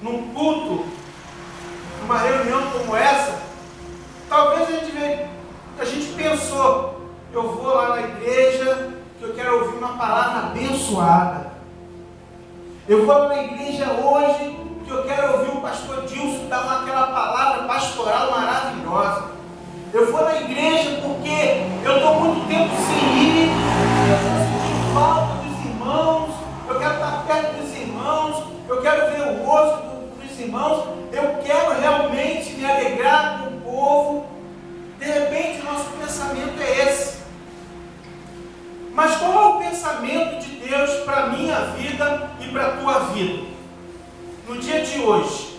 num culto, numa reunião como essa. Talvez a gente pensou: eu vou lá na igreja, que eu quero ouvir uma palavra abençoada. Eu vou lá na igreja hoje, que eu quero ouvir o pastor Dilson dar aquela palavra pastoral maravilhosa. Eu vou na igreja porque eu estou muito tempo sem ir, eu estou sentindo falta dos irmãos, eu quero estar perto dos irmãos, eu quero ver o rosto dos irmãos, eu quero realmente me alegrar com o povo. De repente, nosso pensamento é esse. Mas qual é o pensamento de Deus para a minha vida e para a tua vida? No dia de hoje.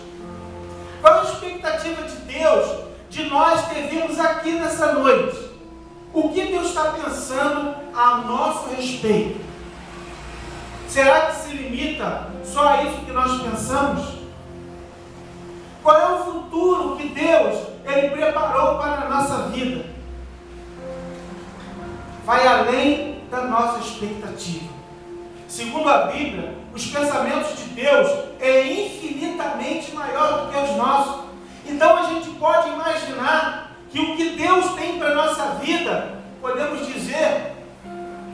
Qual é a expectativa de Deus de nós termos aqui nessa noite? O que Deus está pensando a nosso respeito? Será que se limita só a isso que nós pensamos? Qual é o futuro que Deus Ele preparou para a nossa vida? Vai além da nossa expectativa. Segundo a Bíblia, os pensamentos de Deus é infinitamente maior do que os nossos. Então a gente pode imaginar que o que Deus tem para a nossa vida, podemos dizer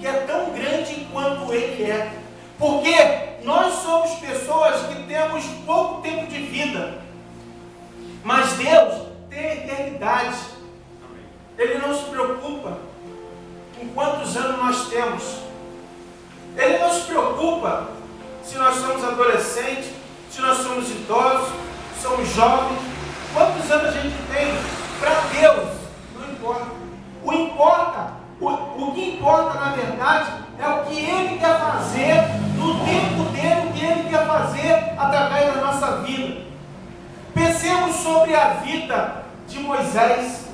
que é tão grande quanto Ele é. Porque nós somos pessoas que temos pouco tempo de vida, mas Deus tem a eternidade. Ele não se preocupa com quantos anos nós temos. Ele não se preocupa se nós somos adolescentes, se nós somos idosos, somos jovens. Quantos anos a gente tem? Para Deus, não importa. O que importa, na verdade, é o que Ele quer fazer no tempo dele, o que Ele quer fazer através da nossa vida. Pensemos sobre a vida de Moisés.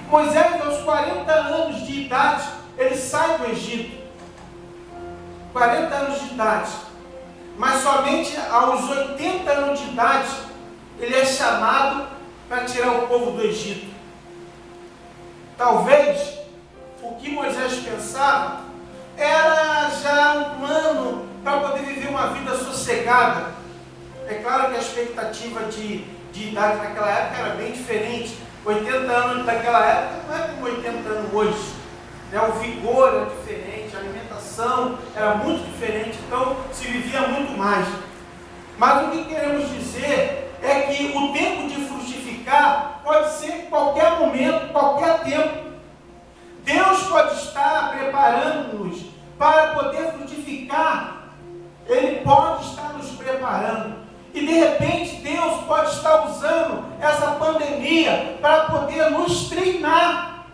Moisés, aos 40 anos de idade, ele sai do Egito. 40 anos de idade. Mas somente aos 80 anos de idade, ele é chamado para tirar o povo do Egito. Talvez o que Moisés pensava era já um plano para poder viver uma vida sossegada. É claro que a expectativa de idade naquela época era bem diferente. 80 anos naquela época não é com 80 anos hoje. Né? O vigor era diferente, a alimentação era muito diferente, então se vivia muito mais. Mas o que queremos dizer é que o tempo de frutificar pode ser em qualquer momento, qualquer tempo. Deus pode estar preparando-nos para poder frutificar. Ele pode estar nos preparando. E de repente Deus pode estar usando essa pandemia para poder nos treinar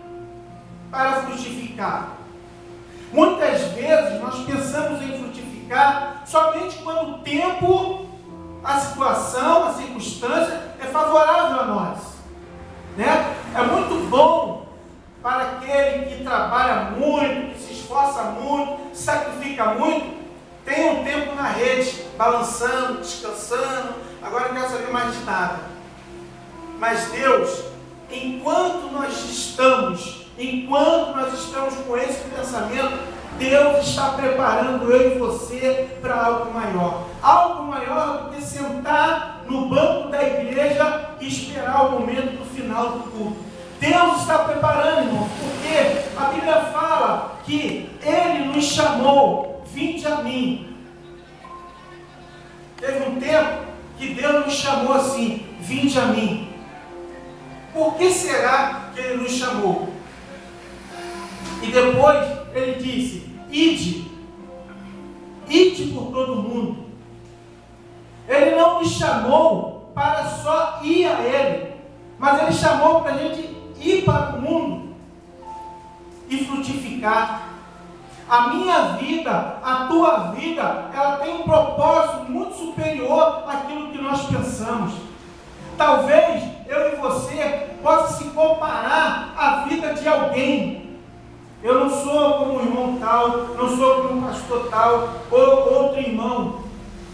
para frutificar. Muitas vezes nós pensamos em frutificar somente quando o tempo, a situação, a circunstância é favorável a nós. Né? É muito bom para aquele que trabalha muito, que se esforça muito, se sacrifica muito, tem um tempo na rede, balançando, descansando, agora não quero saber mais de nada. Mas Deus, enquanto nós estamos com esse pensamento, Deus está preparando eu e você para algo maior. Algo maior do que sentar no banco da igreja e esperar o momento do final do culto. Deus está preparando, irmão, porque a Bíblia fala que Ele nos chamou, vinde a mim. Teve um tempo que Deus nos chamou assim, vinde a mim. Por que será que Ele nos chamou? E depois Ele disse, ide por todo mundo. Ele não nos chamou para só ir a Ele, mas Ele chamou para a gente ir para o mundo e frutificar. A minha vida, a tua vida, ela tem um propósito muito superior àquilo que nós pensamos. Talvez eu e você possa se comparar à vida de alguém. Eu não sou como o irmão tal, não sou como o pastor tal, ou outro irmão.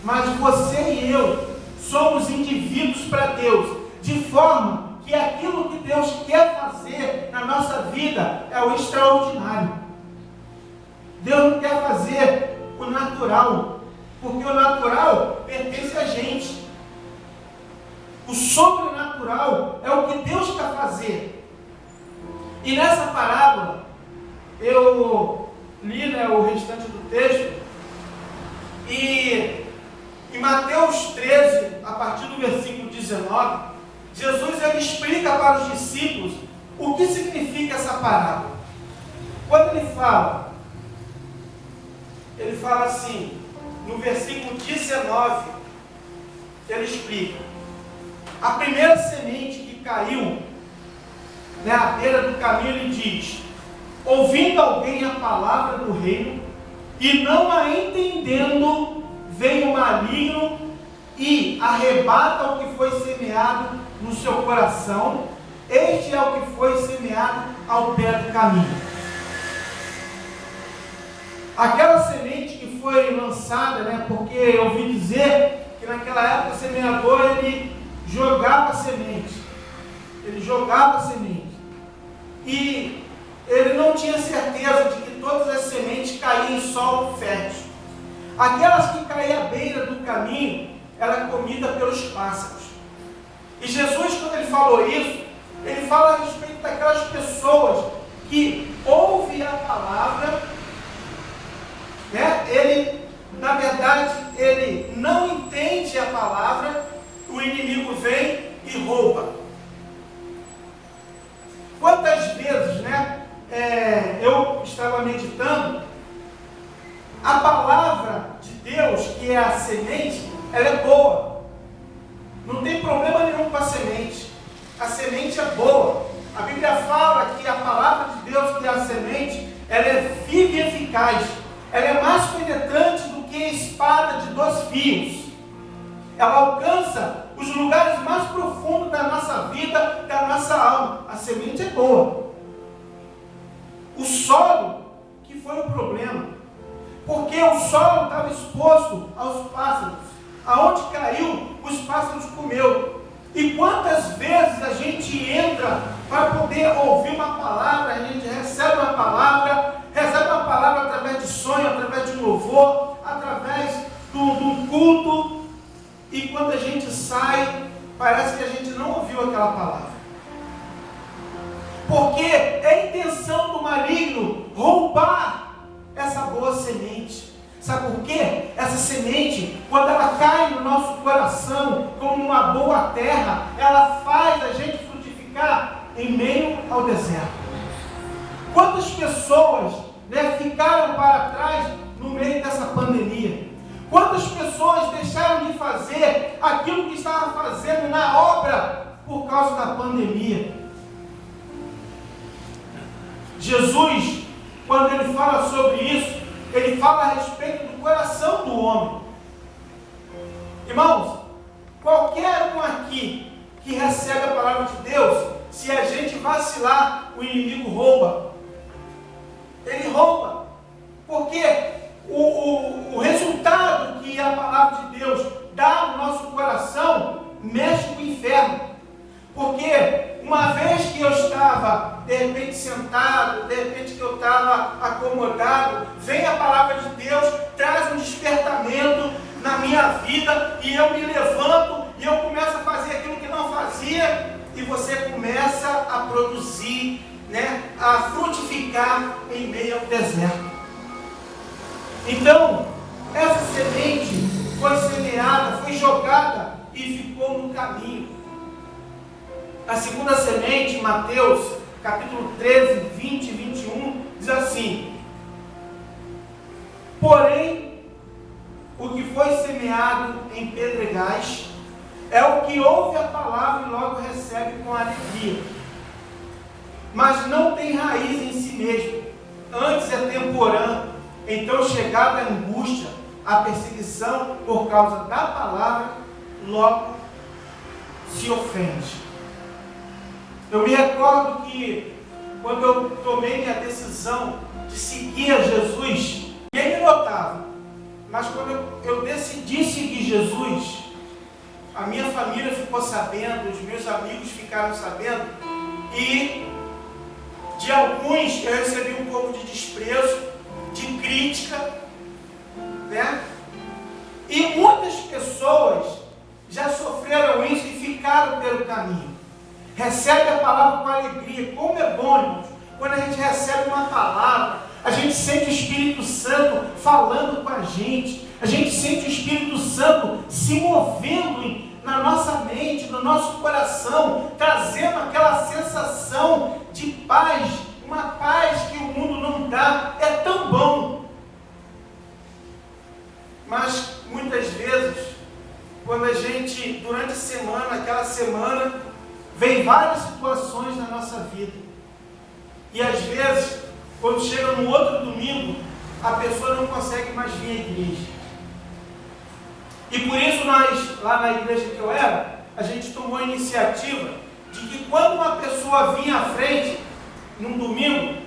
Mas você e eu somos indivíduos para Deus, de forma que aquilo que Deus quer fazer na nossa vida é o extraordinário. Deus não quer fazer o natural, porque o natural pertence a gente. O sobrenatural é o que Deus quer fazer. E nessa parábola, eu li o restante do texto, e em Mateus 13, a partir do versículo 19, Jesus ele explica para os discípulos o que significa essa parábola. Quando ele fala assim, no versículo 19, ele explica: a primeira semente que caiu à beira do caminho, ele diz: ouvindo alguém a palavra do reino e não a entendendo, vem o maligno e arrebata o que foi semeado no seu coração. Este é o que foi semeado ao pé do caminho. Aquela semente que foi lançada, porque eu ouvi dizer que naquela época o semeador ele jogava semente. E ele não tinha certeza de que todas as sementes caíam em solo fértil. Aquelas que caíam à beira do caminho eram comidas pelos pássaros. E Jesus, quando ele falou isso, ele fala a respeito daquelas pessoas que ouvem a palavra, ele, na verdade, ele não entende a palavra, o inimigo vem e rouba. Quantas vezes, eu estava meditando, a palavra de Deus, que é a semente, ela é boa. Não tem problema nenhum com a semente. A semente é boa. A Bíblia fala que a palavra de Deus, que é a semente, ela é viva e eficaz. Ela é mais penetrante do que a espada de 2 fios. Ela alcança os lugares mais profundos da nossa vida, da nossa alma. A semente é boa. O solo que foi o problema. Porque o solo estava exposto aos pássaros. Aonde caiu, os pássaros comeu. E quantas vezes a gente entra para poder ouvir uma palavra, a gente recebe uma palavra através de sonho, através de um louvor, através do culto, e quando a gente sai, parece que a gente não ouviu aquela palavra. Porque é maligno roubar essa boa semente. Sabe por quê? Essa semente, quando ela cai no nosso coração, como uma boa terra, ela faz a gente frutificar em meio ao deserto. Quantas pessoas, né, ficaram para trás no meio dessa pandemia? Quantas pessoas deixaram de fazer aquilo que estavam fazendo na obra por causa da pandemia? Jesus, quando ele fala sobre isso, ele fala a respeito do coração do homem. Irmãos, qualquer um aqui que recebe a palavra de Deus, se a gente vacilar, o inimigo rouba. Ele rouba. Porque o resultado que a palavra de Deus dá no nosso coração mexe com o inferno. Porque uma vez que eu estava, de repente, sentado, de repente que eu estava acomodado, vem a palavra de Deus, traz um despertamento na minha vida, e eu me levanto, e eu começo a fazer aquilo que não fazia, e você começa a produzir, né, a frutificar em meio ao deserto. Então, essa semente foi semeada, foi jogada e ficou no caminho. A segunda semente, em Mateus, capítulo 13, 20 e 21, diz assim: porém, o que foi semeado em pedregais é o que ouve a palavra e logo recebe com alegria, mas não tem raiz em si mesmo, antes é temporã, então chegada a angústia, a perseguição por causa da palavra, logo se ofende. Eu me recordo que quando eu tomei minha decisão de seguir a Jesus, ninguém me notava, mas quando eu decidi seguir Jesus, a minha família ficou sabendo, os meus amigos ficaram sabendo, e de alguns eu recebi um pouco de desprezo, de crítica, né? E muitas pessoas já sofreram isso e ficaram pelo caminho. Recebe a palavra com alegria. Como é bom, irmãos, quando a gente recebe uma palavra, a gente sente o Espírito Santo falando com a gente sente o Espírito Santo se movendo na nossa mente, no nosso coração, trazendo aquela sensação de paz, uma paz que o mundo não dá. É tão bom. Mas muitas vezes, quando a gente, durante a semana, aquela semana, vem várias situações na nossa vida. E às vezes, quando chega no outro domingo, a pessoa não consegue mais vir à igreja. E por isso nós, lá na igreja que eu era, a gente tomou a iniciativa de que quando uma pessoa vinha à frente, num domingo,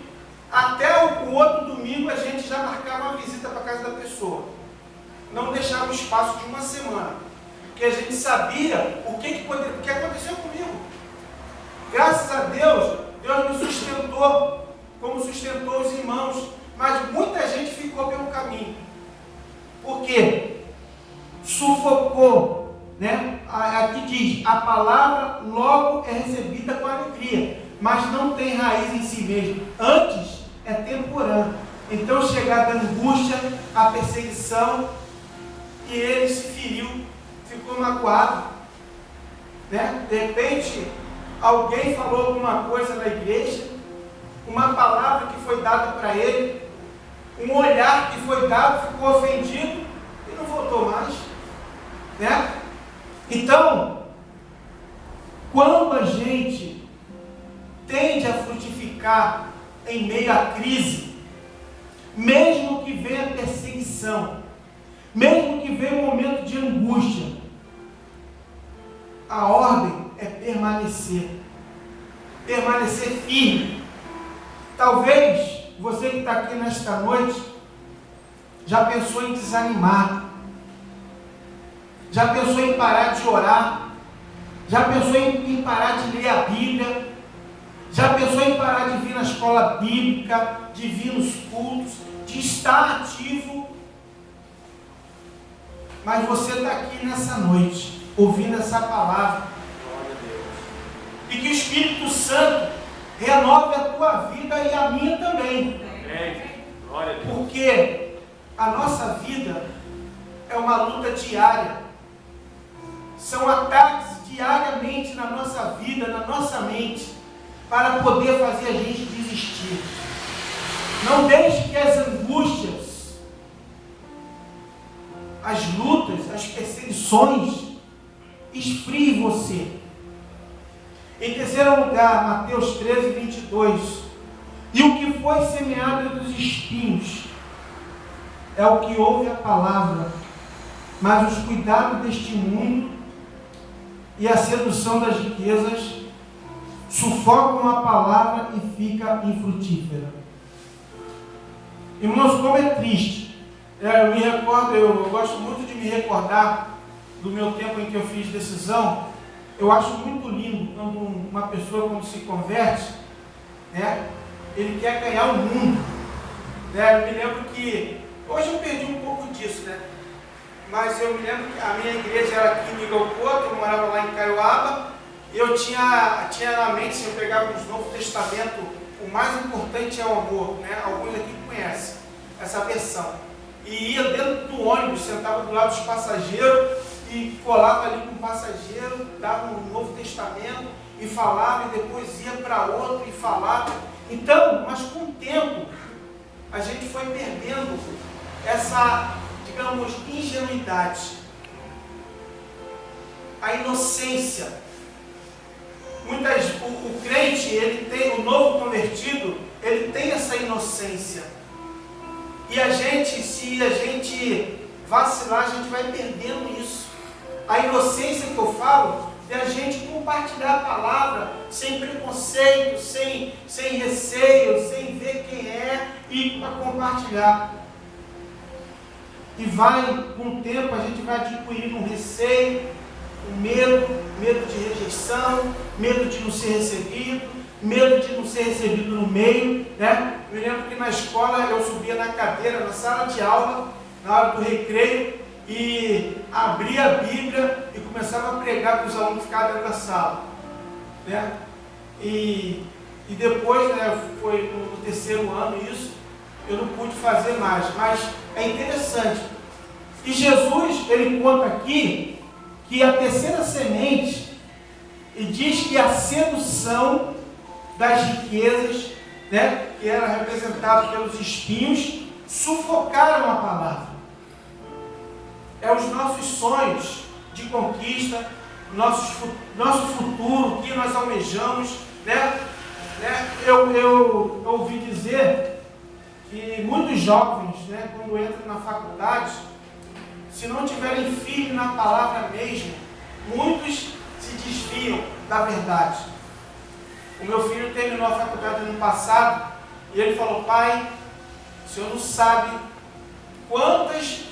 até o outro domingo a gente já marcava uma visita para a casa da pessoa. Não deixava o espaço de uma semana. Porque a gente sabia o que aconteceu comigo. Graças a Deus, Deus me sustentou, como sustentou os irmãos. Mas muita gente ficou pelo caminho. Por quê? Sufocou, né? Aqui diz, a palavra logo é recebida com alegria, mas não tem raiz em si mesmo. Antes é temporã. Então chegada a angústia, a perseguição, e ele se feriu, ficou magoado, né? De repente, alguém falou alguma coisa na igreja, uma palavra que foi dada para ele, um olhar que foi dado, ficou ofendido e não voltou mais, né? Então, quando a gente tende a frutificar em meio à crise, mesmo que venha perseguição, mesmo que venha um momento de angústia, a ordem é permanecer firme. Talvez você que está aqui nesta noite já pensou em desanimar, já pensou em parar de orar, já pensou em parar de ler a Bíblia, já pensou em parar de vir na escola bíblica, de vir nos cultos, de estar ativo. Mas você está aqui nessa noite, ouvindo essa palavra, e que o Espírito Santo renove a tua vida e a minha também. Glória a Deus. Porque a nossa vida é uma luta diária. São ataques diariamente na nossa vida, na nossa mente, para poder fazer a gente desistir. Não deixe que as angústias, as lutas, as perseguições esfriem você. Em terceiro lugar, Mateus 13, 22. E o que foi semeado entre os espinhos é o que ouve a palavra, mas os cuidados deste mundo e a sedução das riquezas sufocam a palavra e fica infrutífera. Irmãos, como é triste. Eu gosto muito de me recordar do meu tempo em que eu fiz decisão. Eu acho muito lindo quando uma pessoa, quando se converte, né, ele quer ganhar o mundo. Né? Eu me lembro que, hoje eu perdi um pouco disso, né? Mas eu me lembro que a minha igreja era aqui em Miguel Couto, eu morava lá em Caiuaba, e eu tinha na mente, se eu pegava no Novo Testamento, o mais importante é o amor, né? Alguns aqui conhecem essa versão. E ia dentro do ônibus, sentava do lado dos passageiros, e colava ali com o passageiro, dava um Novo Testamento, e falava, e depois ia para outro e falava. Então, mas com o tempo, a gente foi perdendo essa, digamos, ingenuidade, a inocência. O crente, ele tem, o novo convertido, ele tem essa inocência. E a gente, se a gente vacilar, a gente vai perdendo isso. A inocência que eu falo é a gente compartilhar a palavra sem preconceito, sem receio, sem ver quem é, e para compartilhar. E com o tempo a gente vai adquirindo um receio, um medo de rejeição, medo de não ser recebido, medo de não ser recebido no meio, né? Me lembro que na escola eu subia na cadeira, na sala de aula, na hora do recreio, e abria a Bíblia e começava a pregar para os alunos que ficavam dentro da sala, né? E depois, né, foi no terceiro ano isso, eu não pude fazer mais, mas é interessante. E Jesus, ele conta aqui que a terceira semente, e diz que a sedução das riquezas, né, que era representada pelos espinhos, sufocaram a palavra. É os nossos sonhos de conquista, nosso futuro, o que nós almejamos, né? Eu ouvi dizer que muitos jovens, né, quando entram na faculdade, se não tiverem firme na palavra mesmo, muitos se desviam da verdade. O meu filho terminou a faculdade no passado e ele falou: pai, o senhor não sabe quantos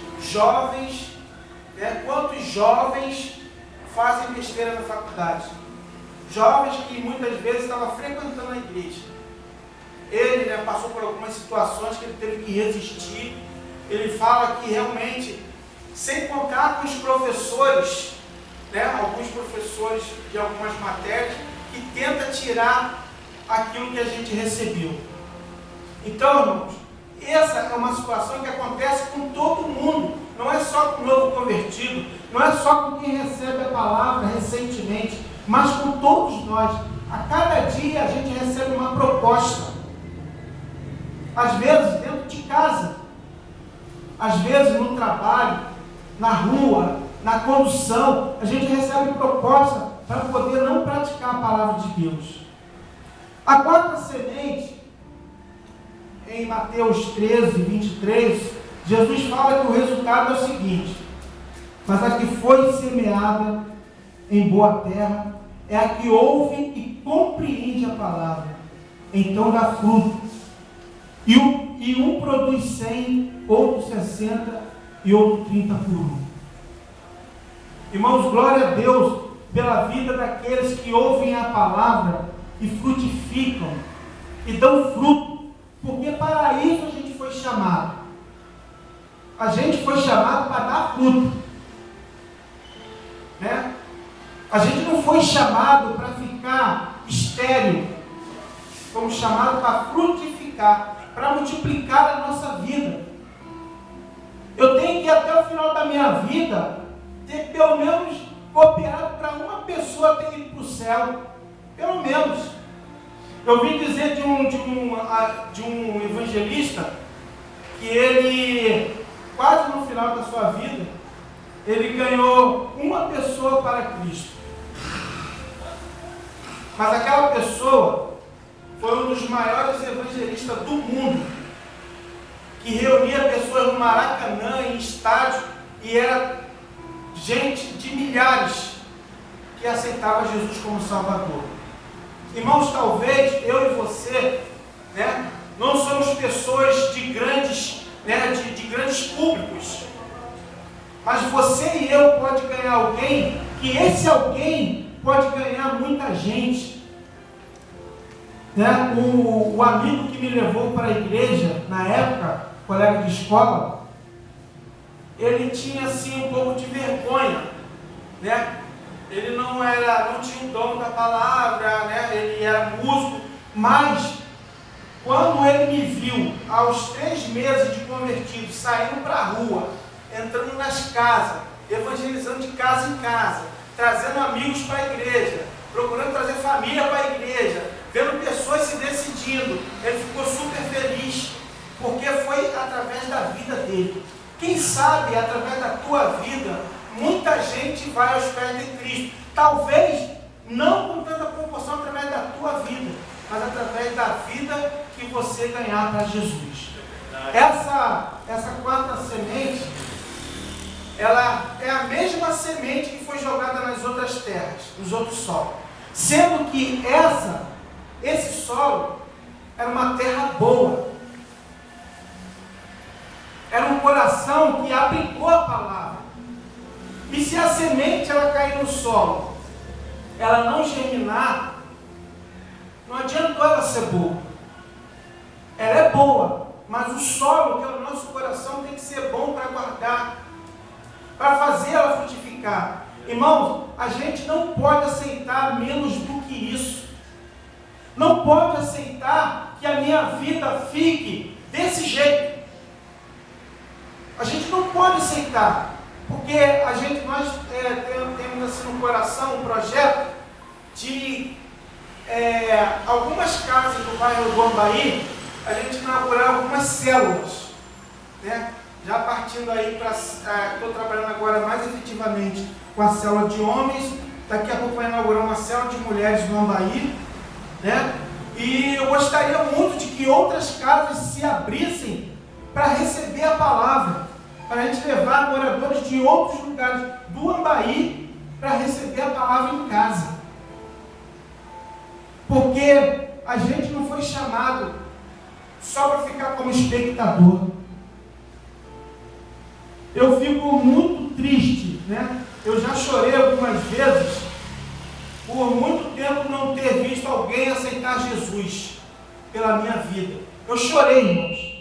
jovens fazem besteira na faculdade. Jovens que muitas vezes estavam frequentando a igreja. Ele, né, passou por algumas situações que ele teve que resistir. Ele fala que realmente, sem contar com os professores, né, alguns professores de algumas matérias, que tenta tirar aquilo que a gente recebeu. Então, irmãos, essa é uma situação que acontece com todo mundo, não é só com o novo convertido, não é só com quem recebe a palavra recentemente, mas com todos nós. A cada dia a gente recebe uma proposta, às vezes dentro de casa, às vezes no trabalho, na rua, na condução, a gente recebe proposta para poder não praticar a palavra de Deus. A quarta semente, em Mateus 13, 23, Jesus fala que o resultado é o seguinte: mas a que foi semeada em boa terra é a que ouve e compreende a palavra, então dá fruto. E um produz 100, outro 60 e outro 30 por um. Irmãos, glória a Deus pela vida daqueles que ouvem a palavra e frutificam e dão fruto, porque para isso a gente foi chamado. A gente foi chamado para dar fruto, né? A gente não foi chamado para ficar estéril. fomos chamados para frutificar, para multiplicar a nossa vida. Eu tenho que, até o final da minha vida, ter pelo menos cooperado para uma pessoa ter ido para o céu. Pelo menos. Eu vim dizer de um evangelista que ele, quase no final da sua vida, ele ganhou uma pessoa para Cristo. Mas aquela pessoa foi um dos maiores evangelistas do mundo, que reunia pessoas no Maracanã, em estádio, e era gente de milhares que aceitava Jesus como Salvador. Irmãos, talvez eu e você, né, não somos pessoas de grandes, né, de grandes públicos, mas você e eu pode ganhar alguém, que esse alguém pode ganhar muita gente. Né? O amigo que me levou para a igreja, na época, colega de escola, ele tinha assim um pouco de vergonha, né? Ele não tinha o dom da palavra, né? Ele era músico, mas quando ele me viu, aos 3 meses de convertido, saindo para a rua, entrando nas casas, evangelizando de casa em casa, trazendo amigos para a igreja, procurando trazer família para a igreja, vendo pessoas se decidindo, ele ficou super feliz, porque foi através da vida dele. Quem sabe, através da tua vida, muita gente vai aos pés de Cristo. Talvez não com tanta proporção através da tua vida, mas através da vida que você ganhar para Jesus. Essa quarta semente, ela é a mesma semente que foi jogada nas outras terras, nos outros solos. Sendo que esse solo era uma terra boa. Era um coração que abrigou a palavra. E se a semente ela cair no solo, ela não germinar, não adiantou ela ser boa. Ela é boa, mas o solo, que é o nosso coração, tem que ser bom para guardar, para fazer ela frutificar. Irmãos, a gente não pode aceitar menos do que isso. Não pode aceitar que a minha vida fique desse jeito. A gente não pode aceitar, porque nós temos assim no coração um projeto de algumas casas do bairro do Ambaí, a gente inaugurar algumas células, né? Já partindo aí para, estou trabalhando agora mais efetivamente com a célula de homens, daqui a pouco vai inaugurar uma célula de mulheres no Ambaí, né? E eu gostaria muito de que outras casas se abrissem para receber a palavra, para a gente levar moradores de outros lugares do Ambaí para receber a palavra em casa. Porque a gente não foi chamado só para ficar como espectador. Eu fico muito triste, né? Eu já chorei algumas vezes por muito tempo não ter visto alguém aceitar Jesus pela minha vida. Eu chorei, irmãos.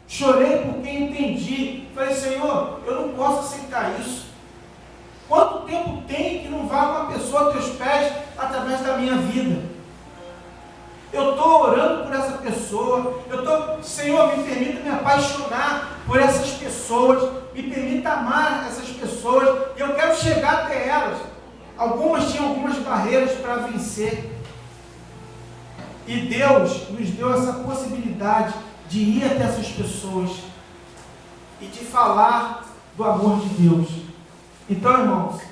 Chorei porque entendi. Falei, Senhor, eu não posso aceitar isso. Quanto tempo tem que não vai uma pessoa a teus pés através da minha vida? Eu estou orando por essa pessoa. Senhor, me permita me apaixonar por essas pessoas. Me permita amar essas pessoas. E eu quero chegar até elas. Algumas tinham algumas barreiras para vencer. E Deus nos deu essa possibilidade de ir até essas pessoas e de falar do amor de Deus. Então, irmãos,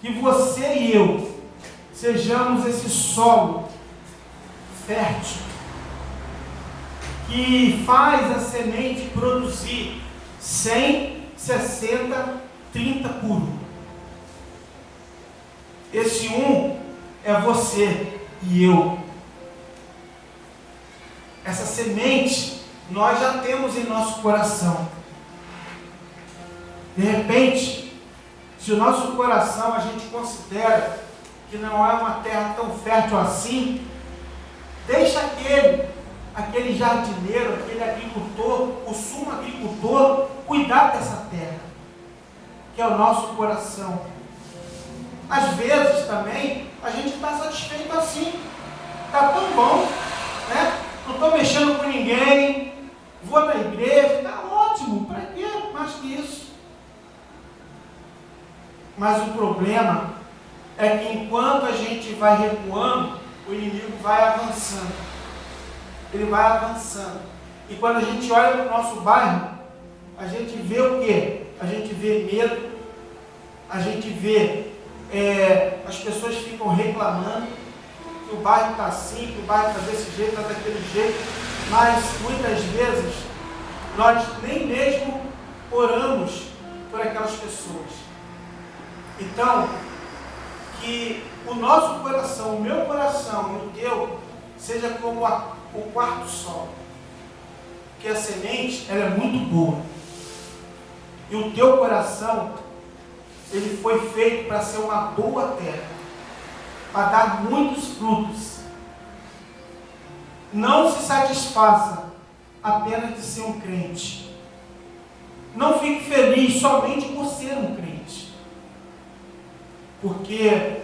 que você e eu sejamos esse solo fértil que faz a semente produzir 100, 60, 30 por 1. Esse um é você e eu. Essa semente nós já temos em nosso coração. De repente, se o nosso coração a gente considera que não é uma terra tão fértil assim, deixa aquele jardineiro, aquele agricultor, o sumo agricultor, cuidar dessa terra, que é o nosso coração. Às vezes também a gente está satisfeito assim, está tão bom, estou mexendo com ninguém, vou na igreja, está ótimo, para quê mais que isso? Mas o problema é que enquanto a gente vai recuando, o inimigo vai avançando. Ele vai avançando. E quando a gente olha para o nosso bairro, a gente vê o quê? A gente vê medo, a gente vê as pessoas ficam reclamando que o bairro está assim, que o bairro está desse jeito, está daquele jeito, mas muitas vezes nós nem mesmo oramos por aquelas pessoas. Então, que o nosso coração, o meu coração e o teu, seja como o quarto sol. Que a semente, ela é muito boa. E o teu coração, ele foi feito para ser uma boa terra, para dar muitos frutos. Não se satisfaça apenas de ser um crente. Não fique feliz somente por ser um crente. Porque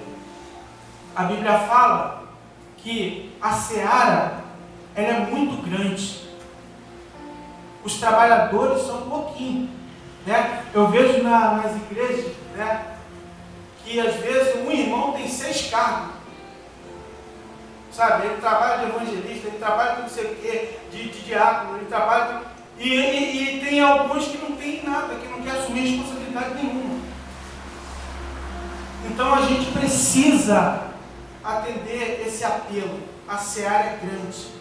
a Bíblia fala que a seara, ela é muito grande. Os trabalhadores são um pouquinho, né? Eu vejo nas igrejas, né, que às vezes um irmão tem 6 cargos. Sabe? Ele trabalha de evangelista, ele trabalha de não sei o quê, de diácono, ele trabalha... E tem alguns que não tem nada, que não quer assumir responsabilidade nenhuma. Então a gente precisa atender esse apelo. A seara é grande.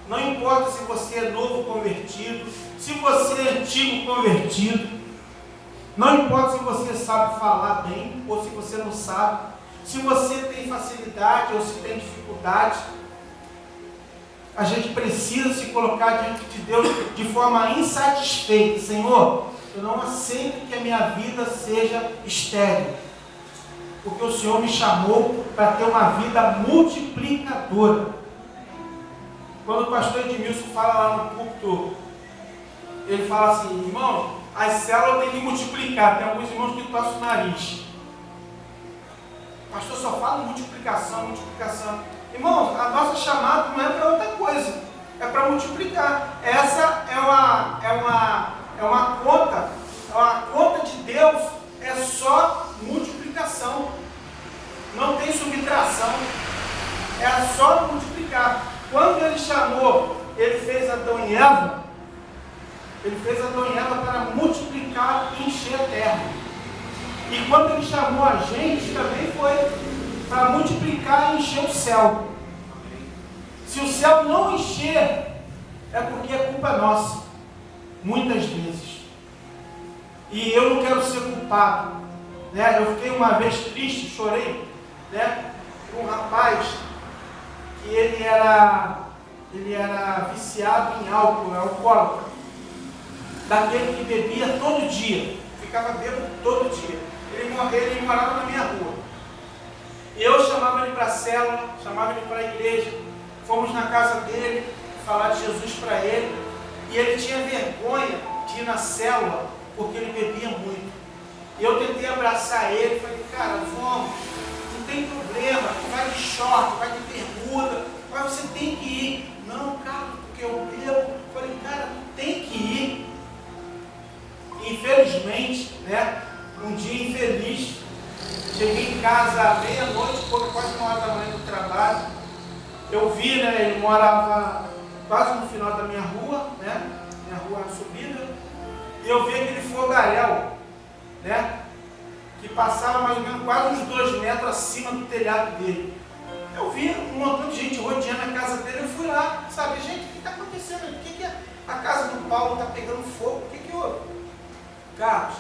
Não importa se você é novo convertido, se você é antigo convertido, não importa se você sabe falar bem ou se você não sabe, se você tem facilidade ou se tem dificuldade, a gente precisa se colocar diante de Deus de forma insatisfeita. Senhor, eu não aceito que a minha vida seja estéril, porque o Senhor me chamou para ter uma vida multiplicadora. Quando o pastor Edmilson fala lá no púlpito, ele fala assim: irmão, as células têm que multiplicar. Tem alguns irmãos que torcem o nariz. O pastor só fala multiplicação, multiplicação. Irmãos, a nossa chamada não é para outra coisa, é para multiplicar. Essa é uma conta, a conta de Deus é só multiplicação, não tem subtração, é só multiplicar. Quando ele chamou, ele fez Adão e Eva, para multiplicar e encher a terra. E quando ele chamou a gente, também foi para multiplicar e encher o céu. Se o céu não encher, é porque é culpa nossa, muitas vezes. E eu não quero ser culpado, né? Eu fiquei uma vez triste, chorei, né, com um rapaz que ele era viciado em álcool, alcoólatra, daquele que bebia todo dia, ficava bêbado todo dia. Ele morava na minha rua. Eu chamava ele para a célula, chamava ele para a igreja, fomos na casa dele, falar de Jesus para ele, e ele tinha vergonha de ir na célula, porque ele bebia muito. E eu tentei abraçar ele, falei: cara, vamos, não tem problema, tu vai de short, vai de bermuda, mas você tem que ir. Não, cara, porque eu bebo. Falei: cara, tu tem que ir. Infelizmente, né, um dia infeliz, cheguei em casa à meia-noite, quase 1h da manhã do trabalho. Eu vi, né, ele morava quase no final da minha rua, né, minha rua era subida, e eu vi aquele fogaréu, né, que passava mais ou menos quase uns 2 metros acima do telhado dele. Eu vi um montão de gente rodeando a casa dele, eu fui lá, sabe, gente, o que está acontecendo? Por que a casa do Paulo está pegando fogo? O que houve? Carlos,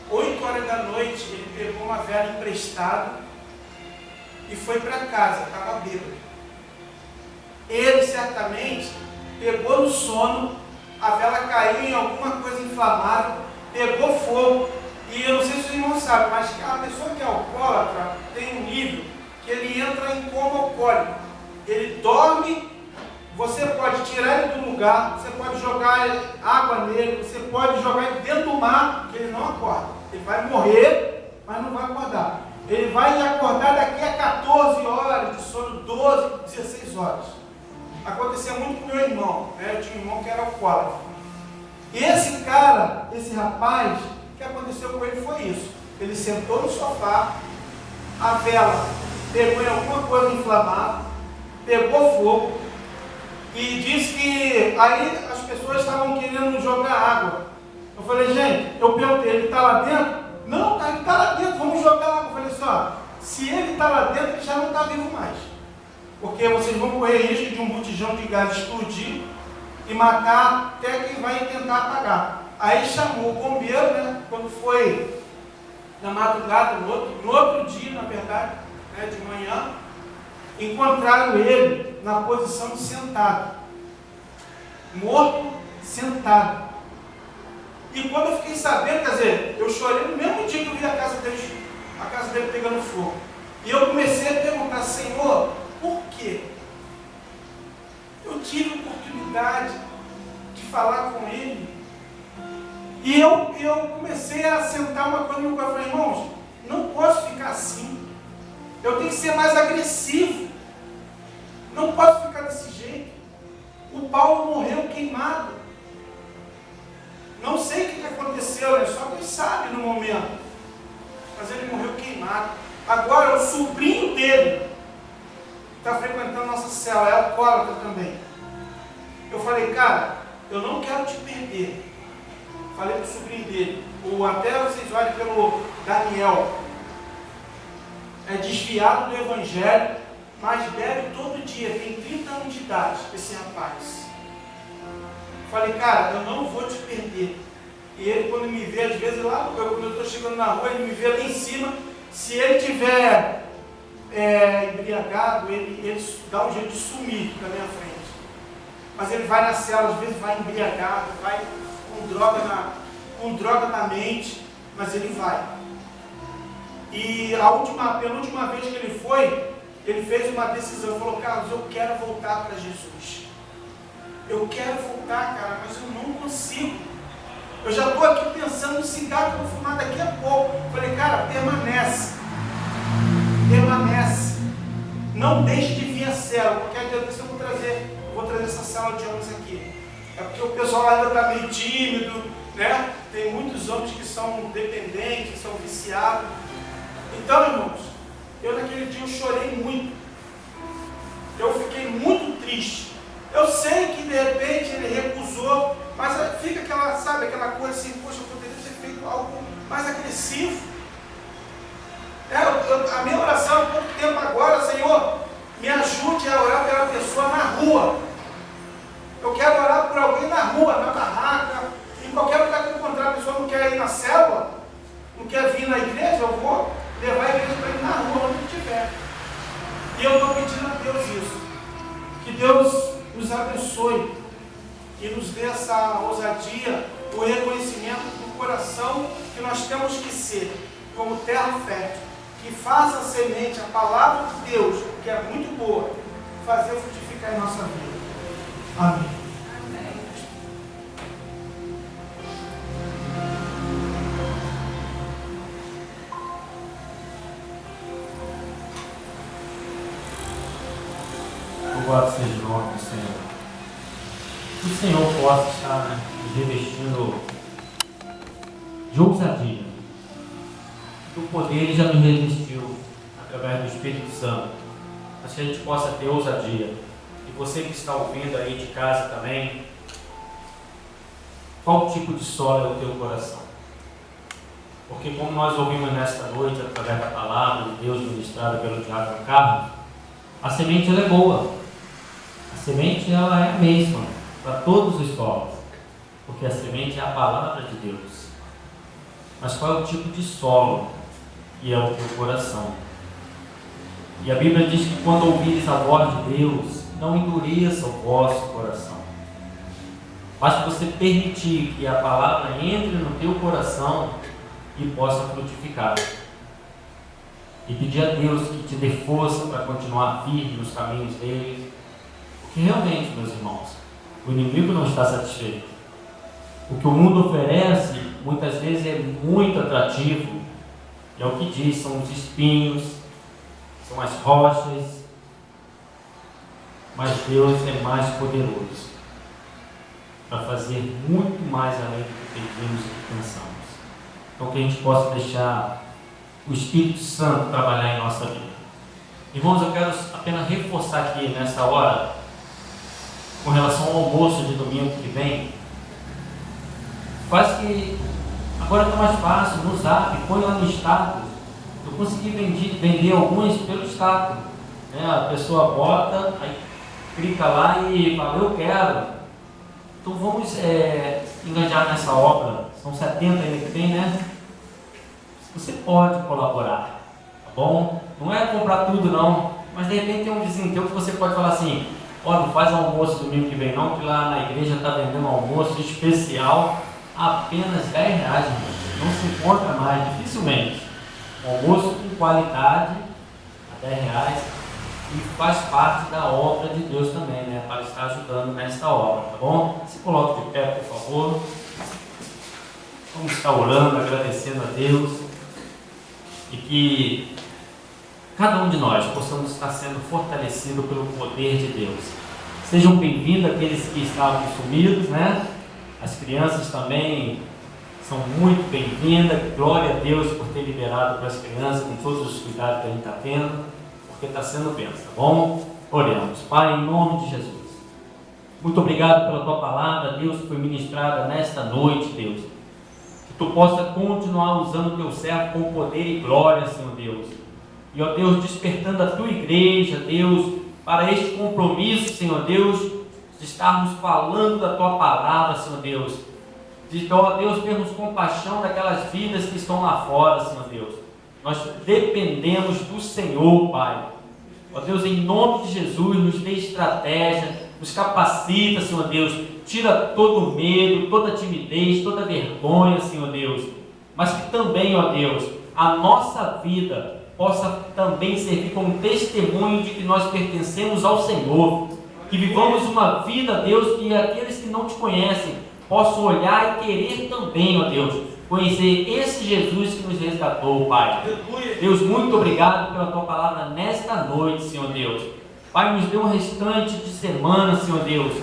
8 horas da noite, ele pegou uma vela emprestada e foi para casa, estava bêbado. Ele certamente pegou no sono, a vela caiu em alguma coisa inflamável, pegou fogo, e eu não sei se os irmãos sabem, mas a pessoa que é alcoólatra tem um nível que ele entra em coma alcoólico. Ele dorme, você pode tirar ele do lugar, você pode jogar água nele, você pode jogar ele dentro do mar, que ele não acorda. Ele vai morrer, mas não vai acordar. Ele vai acordar daqui a 14 horas de sono, 12, 16 horas. acontecia muito com meu irmão, né? Eu tinha um irmão que era alcoólatra. E esse cara, esse rapaz, o que aconteceu com ele foi isso. Ele sentou no sofá, a vela pegou em alguma coisa inflamada, pegou fogo, e disse que aí as pessoas estavam querendo jogar água. Eu falei, gente, eu perguntei, ele está lá dentro? Não, cara, ele está lá dentro, vamos jogar água. Eu falei assim, ó, se ele está lá dentro, ele já não está vivo mais. Porque vocês vão correr risco de um botijão de gás explodir e matar até quem vai tentar apagar. Aí chamou o bombeiro, né? Quando foi na madrugada, no outro dia, na verdade, né, de manhã, encontraram ele na posição de sentado. Morto, sentado. E quando eu fiquei sabendo, quer dizer, eu chorei no mesmo dia que eu vi a casa dele pegando fogo. E eu comecei a perguntar, Senhor, por quê? Eu tive a oportunidade de falar com ele. E eu comecei a sentar uma coisa no meu coração. Eu falei, irmãos, não posso ficar assim. Eu tenho que ser mais agressivo. Não posso ficar desse jeito. O Paulo morreu queimado. Não sei o que aconteceu, né? Só Deus sabe no momento. Mas ele morreu queimado. Agora o sobrinho dele está frequentando nossa cela, é alcoólatra também. Eu falei, cara, eu não quero te perder. Falei para o sobrinho dele, ou até vocês olhem pelo Daniel, é desviado do evangelho, mas bebe todo dia, tem 30 anos de idade, esse rapaz. Falei, cara, eu não vou te perder. E ele, quando me vê, às vezes lá, quando eu estou chegando na rua, ele me vê lá em cima. Se ele tiver embriagado, ele dá um jeito de sumir da minha frente. Mas ele vai na cela, às vezes vai embriagado, vai com droga na mente, mas ele vai. E a penúltima vez que ele foi, ele fez uma decisão, falou, Carlos, eu quero voltar para Jesus. Eu quero voltar, cara, mas eu não consigo. Eu já estou aqui pensando no cigarro que eu vou fumar daqui a pouco. Falei, cara, permanece. Permanece. Não deixe de vir a cela, porque adianta isso eu vou trazer essa sala de homens aqui. É porque o pessoal ainda está meio tímido, né? Tem muitos homens que são dependentes, que são viciados. Então, irmãos, eu naquele dia eu chorei muito. Eu fiquei muito triste. Eu sei que de repente ele recusou, mas fica aquela coisa assim, poxa, eu poderia ter feito algo mais agressivo. A minha oração há pouco tempo agora, Senhor, me ajude a orar pela pessoa na rua. Eu quero orar por alguém na rua, na barraca, em qualquer lugar que eu encontrar. A pessoa não quer ir na célula, não quer vir na igreja, eu vou levar a igreja para ir na rua, onde estiver. E eu estou pedindo a Deus isso. Que Deus nos abençoe e nos dê essa ousadia, o reconhecimento do coração que nós temos que ser, como terra fértil, que faça a semente, a palavra de Deus, que é muito boa, fazer frutificar em nossa vida. Amém. Louvado seja o nome do Senhor. Que o Senhor possa estar nos revestindo de ousadia. O poder Ele já nos revestiu através do Espírito Santo. Mas que a gente possa ter ousadia. E você que está ouvindo aí de casa também, qual tipo de solo é o teu coração? Porque como nós ouvimos nesta noite, através da palavra de Deus ministrada pelo Diácono Carlos, a semente ela é boa. A semente ela é a mesma para todos os solos, porque a semente é a palavra de Deus. Mas qual é o tipo de solo? E é o teu coração. E a Bíblia diz que quando ouvires a voz de Deus, não endureça o vosso coração. Basta você permitir que a palavra entre no teu coração e possa frutificar. E pedir a Deus que te dê força para continuar firme nos caminhos dele. Porque realmente, meus irmãos, o inimigo não está satisfeito. O que o mundo oferece, muitas vezes é muito atrativo. E é o que diz, são os espinhos, são as rochas. mas Deus é mais poderoso para fazer muito mais além do que pedimos e do que pensamos. Então que a gente possa deixar o Espírito Santo trabalhar em nossa vida. Irmãos, eu quero apenas reforçar aqui nessa hora, com relação ao almoço de domingo que vem, quase que agora está mais fácil, no Zap, põe lá no status. Eu consegui vender alguns pelo status. A pessoa bota, aí clica lá e fala, eu quero. Então vamos engajar nessa obra. São 70 ainda que tem, né? Você pode colaborar, tá bom? Não é comprar tudo não, mas de repente tem um vizinho teu que você pode falar assim, ó, não faz almoço domingo que vem não, que lá na igreja está vendendo um almoço especial a apenas R$10, não se encontra mais, dificilmente. Um almoço com qualidade a R$10 e faz parte da obra de Deus também, né? Para estar ajudando nesta obra, tá bom? Se coloque de pé, por favor. Vamos estar orando, agradecendo a Deus e que cada um de nós possamos estar sendo fortalecidos pelo poder de Deus. Sejam bem-vindos aqueles que estavam sumidos, né? As crianças também são muito bem-vindas. Glória a Deus por ter liberado para as crianças com todos os cuidados que a gente está tendo, porque está sendo bênção, tá bom? Oremos. Pai, em nome de Jesus, muito obrigado pela tua palavra, Deus, que foi ministrada nesta noite, Deus. Que tu possa continuar usando o teu servo com poder e glória, Senhor Deus. E, ó Deus, despertando a tua igreja, Deus, para este compromisso, Senhor Deus, de estarmos falando da tua palavra, Senhor Deus. De, ó Deus, termos compaixão daquelas vidas que estão lá fora, Senhor Deus. Nós dependemos do Senhor, Pai. Ó Deus, em nome de Jesus, nos dê estratégia, nos capacita, Senhor Deus. Tira todo o medo, toda a timidez, toda a vergonha, Senhor Deus. Mas que também, ó Deus, a nossa vida possa também servir como testemunho de que nós pertencemos ao Senhor. Que vivamos uma vida, Deus, que aqueles que não te conhecem possam olhar e querer também, ó Deus, conhecer esse Jesus que nos resgatou, Pai. Deus, muito obrigado pela tua palavra nesta noite, Senhor Deus. Pai, nos dê um restante de semana, Senhor Deus,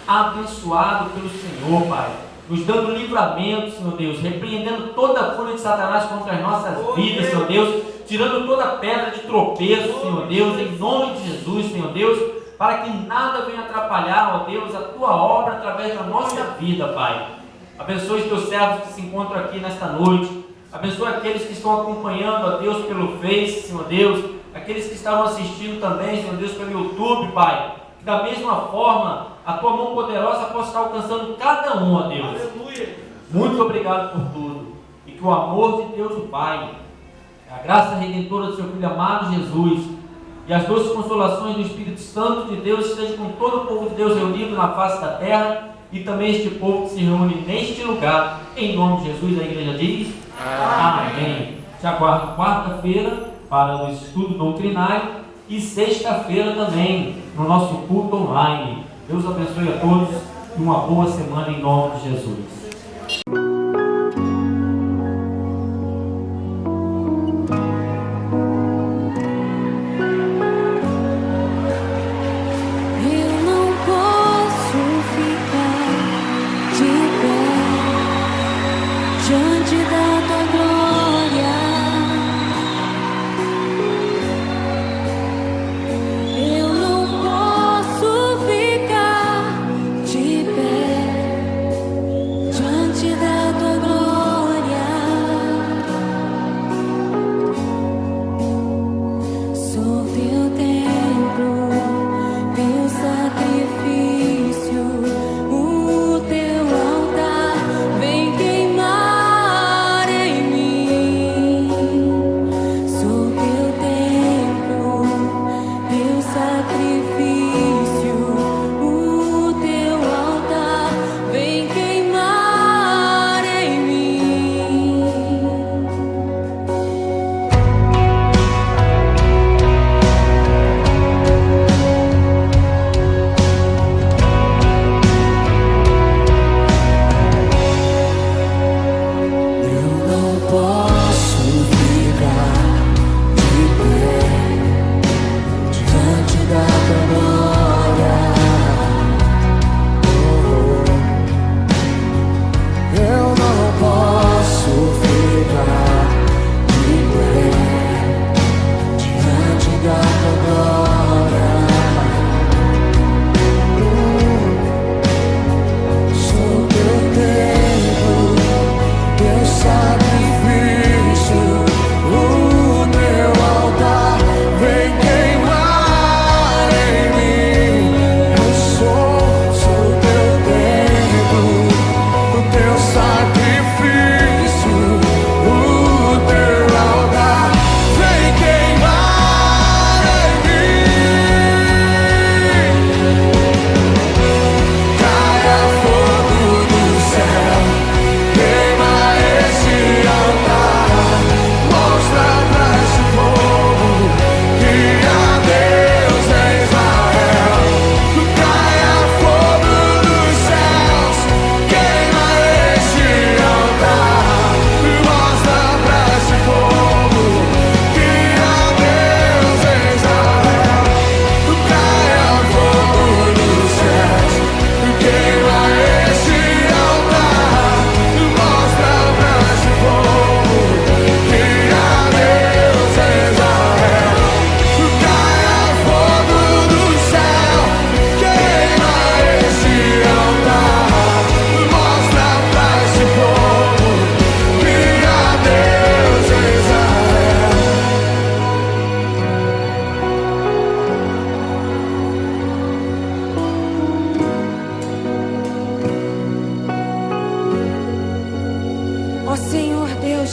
abençoado pelo Senhor, Pai. Nos dando livramento, Senhor Deus, repreendendo toda a fúria de Satanás contra as nossas vidas, Senhor Deus, tirando toda a pedra de tropeço, Senhor Deus, em nome de Jesus, Senhor Deus, para que nada venha atrapalhar, ó Deus, a tua obra através da nossa vida, Pai. Abençoe os teus servos que se encontram aqui nesta noite. Abençoe aqueles que estão acompanhando, ó Deus, pelo Face, Senhor Deus. Aqueles que estavam assistindo também, Senhor Deus, pelo YouTube, Pai. Que da mesma forma, a tua mão poderosa possa estar alcançando cada um, ó Deus. Aleluia. Muito obrigado por tudo. E que o amor de Deus, o Pai, a graça redentora do seu Filho amado Jesus e as doces consolações do Espírito Santo de Deus estejam com todo o povo de Deus reunido na face da terra e também este povo que se reúne neste lugar. Em nome de Jesus, a igreja diz: Amém. Te aguardo quarta-feira para o estudo doutrinário e sexta-feira também no nosso culto online. Deus abençoe a todos e uma boa semana em nome de Jesus. De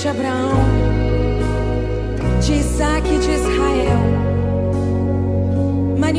de Abraão, de Isaac e de Israel.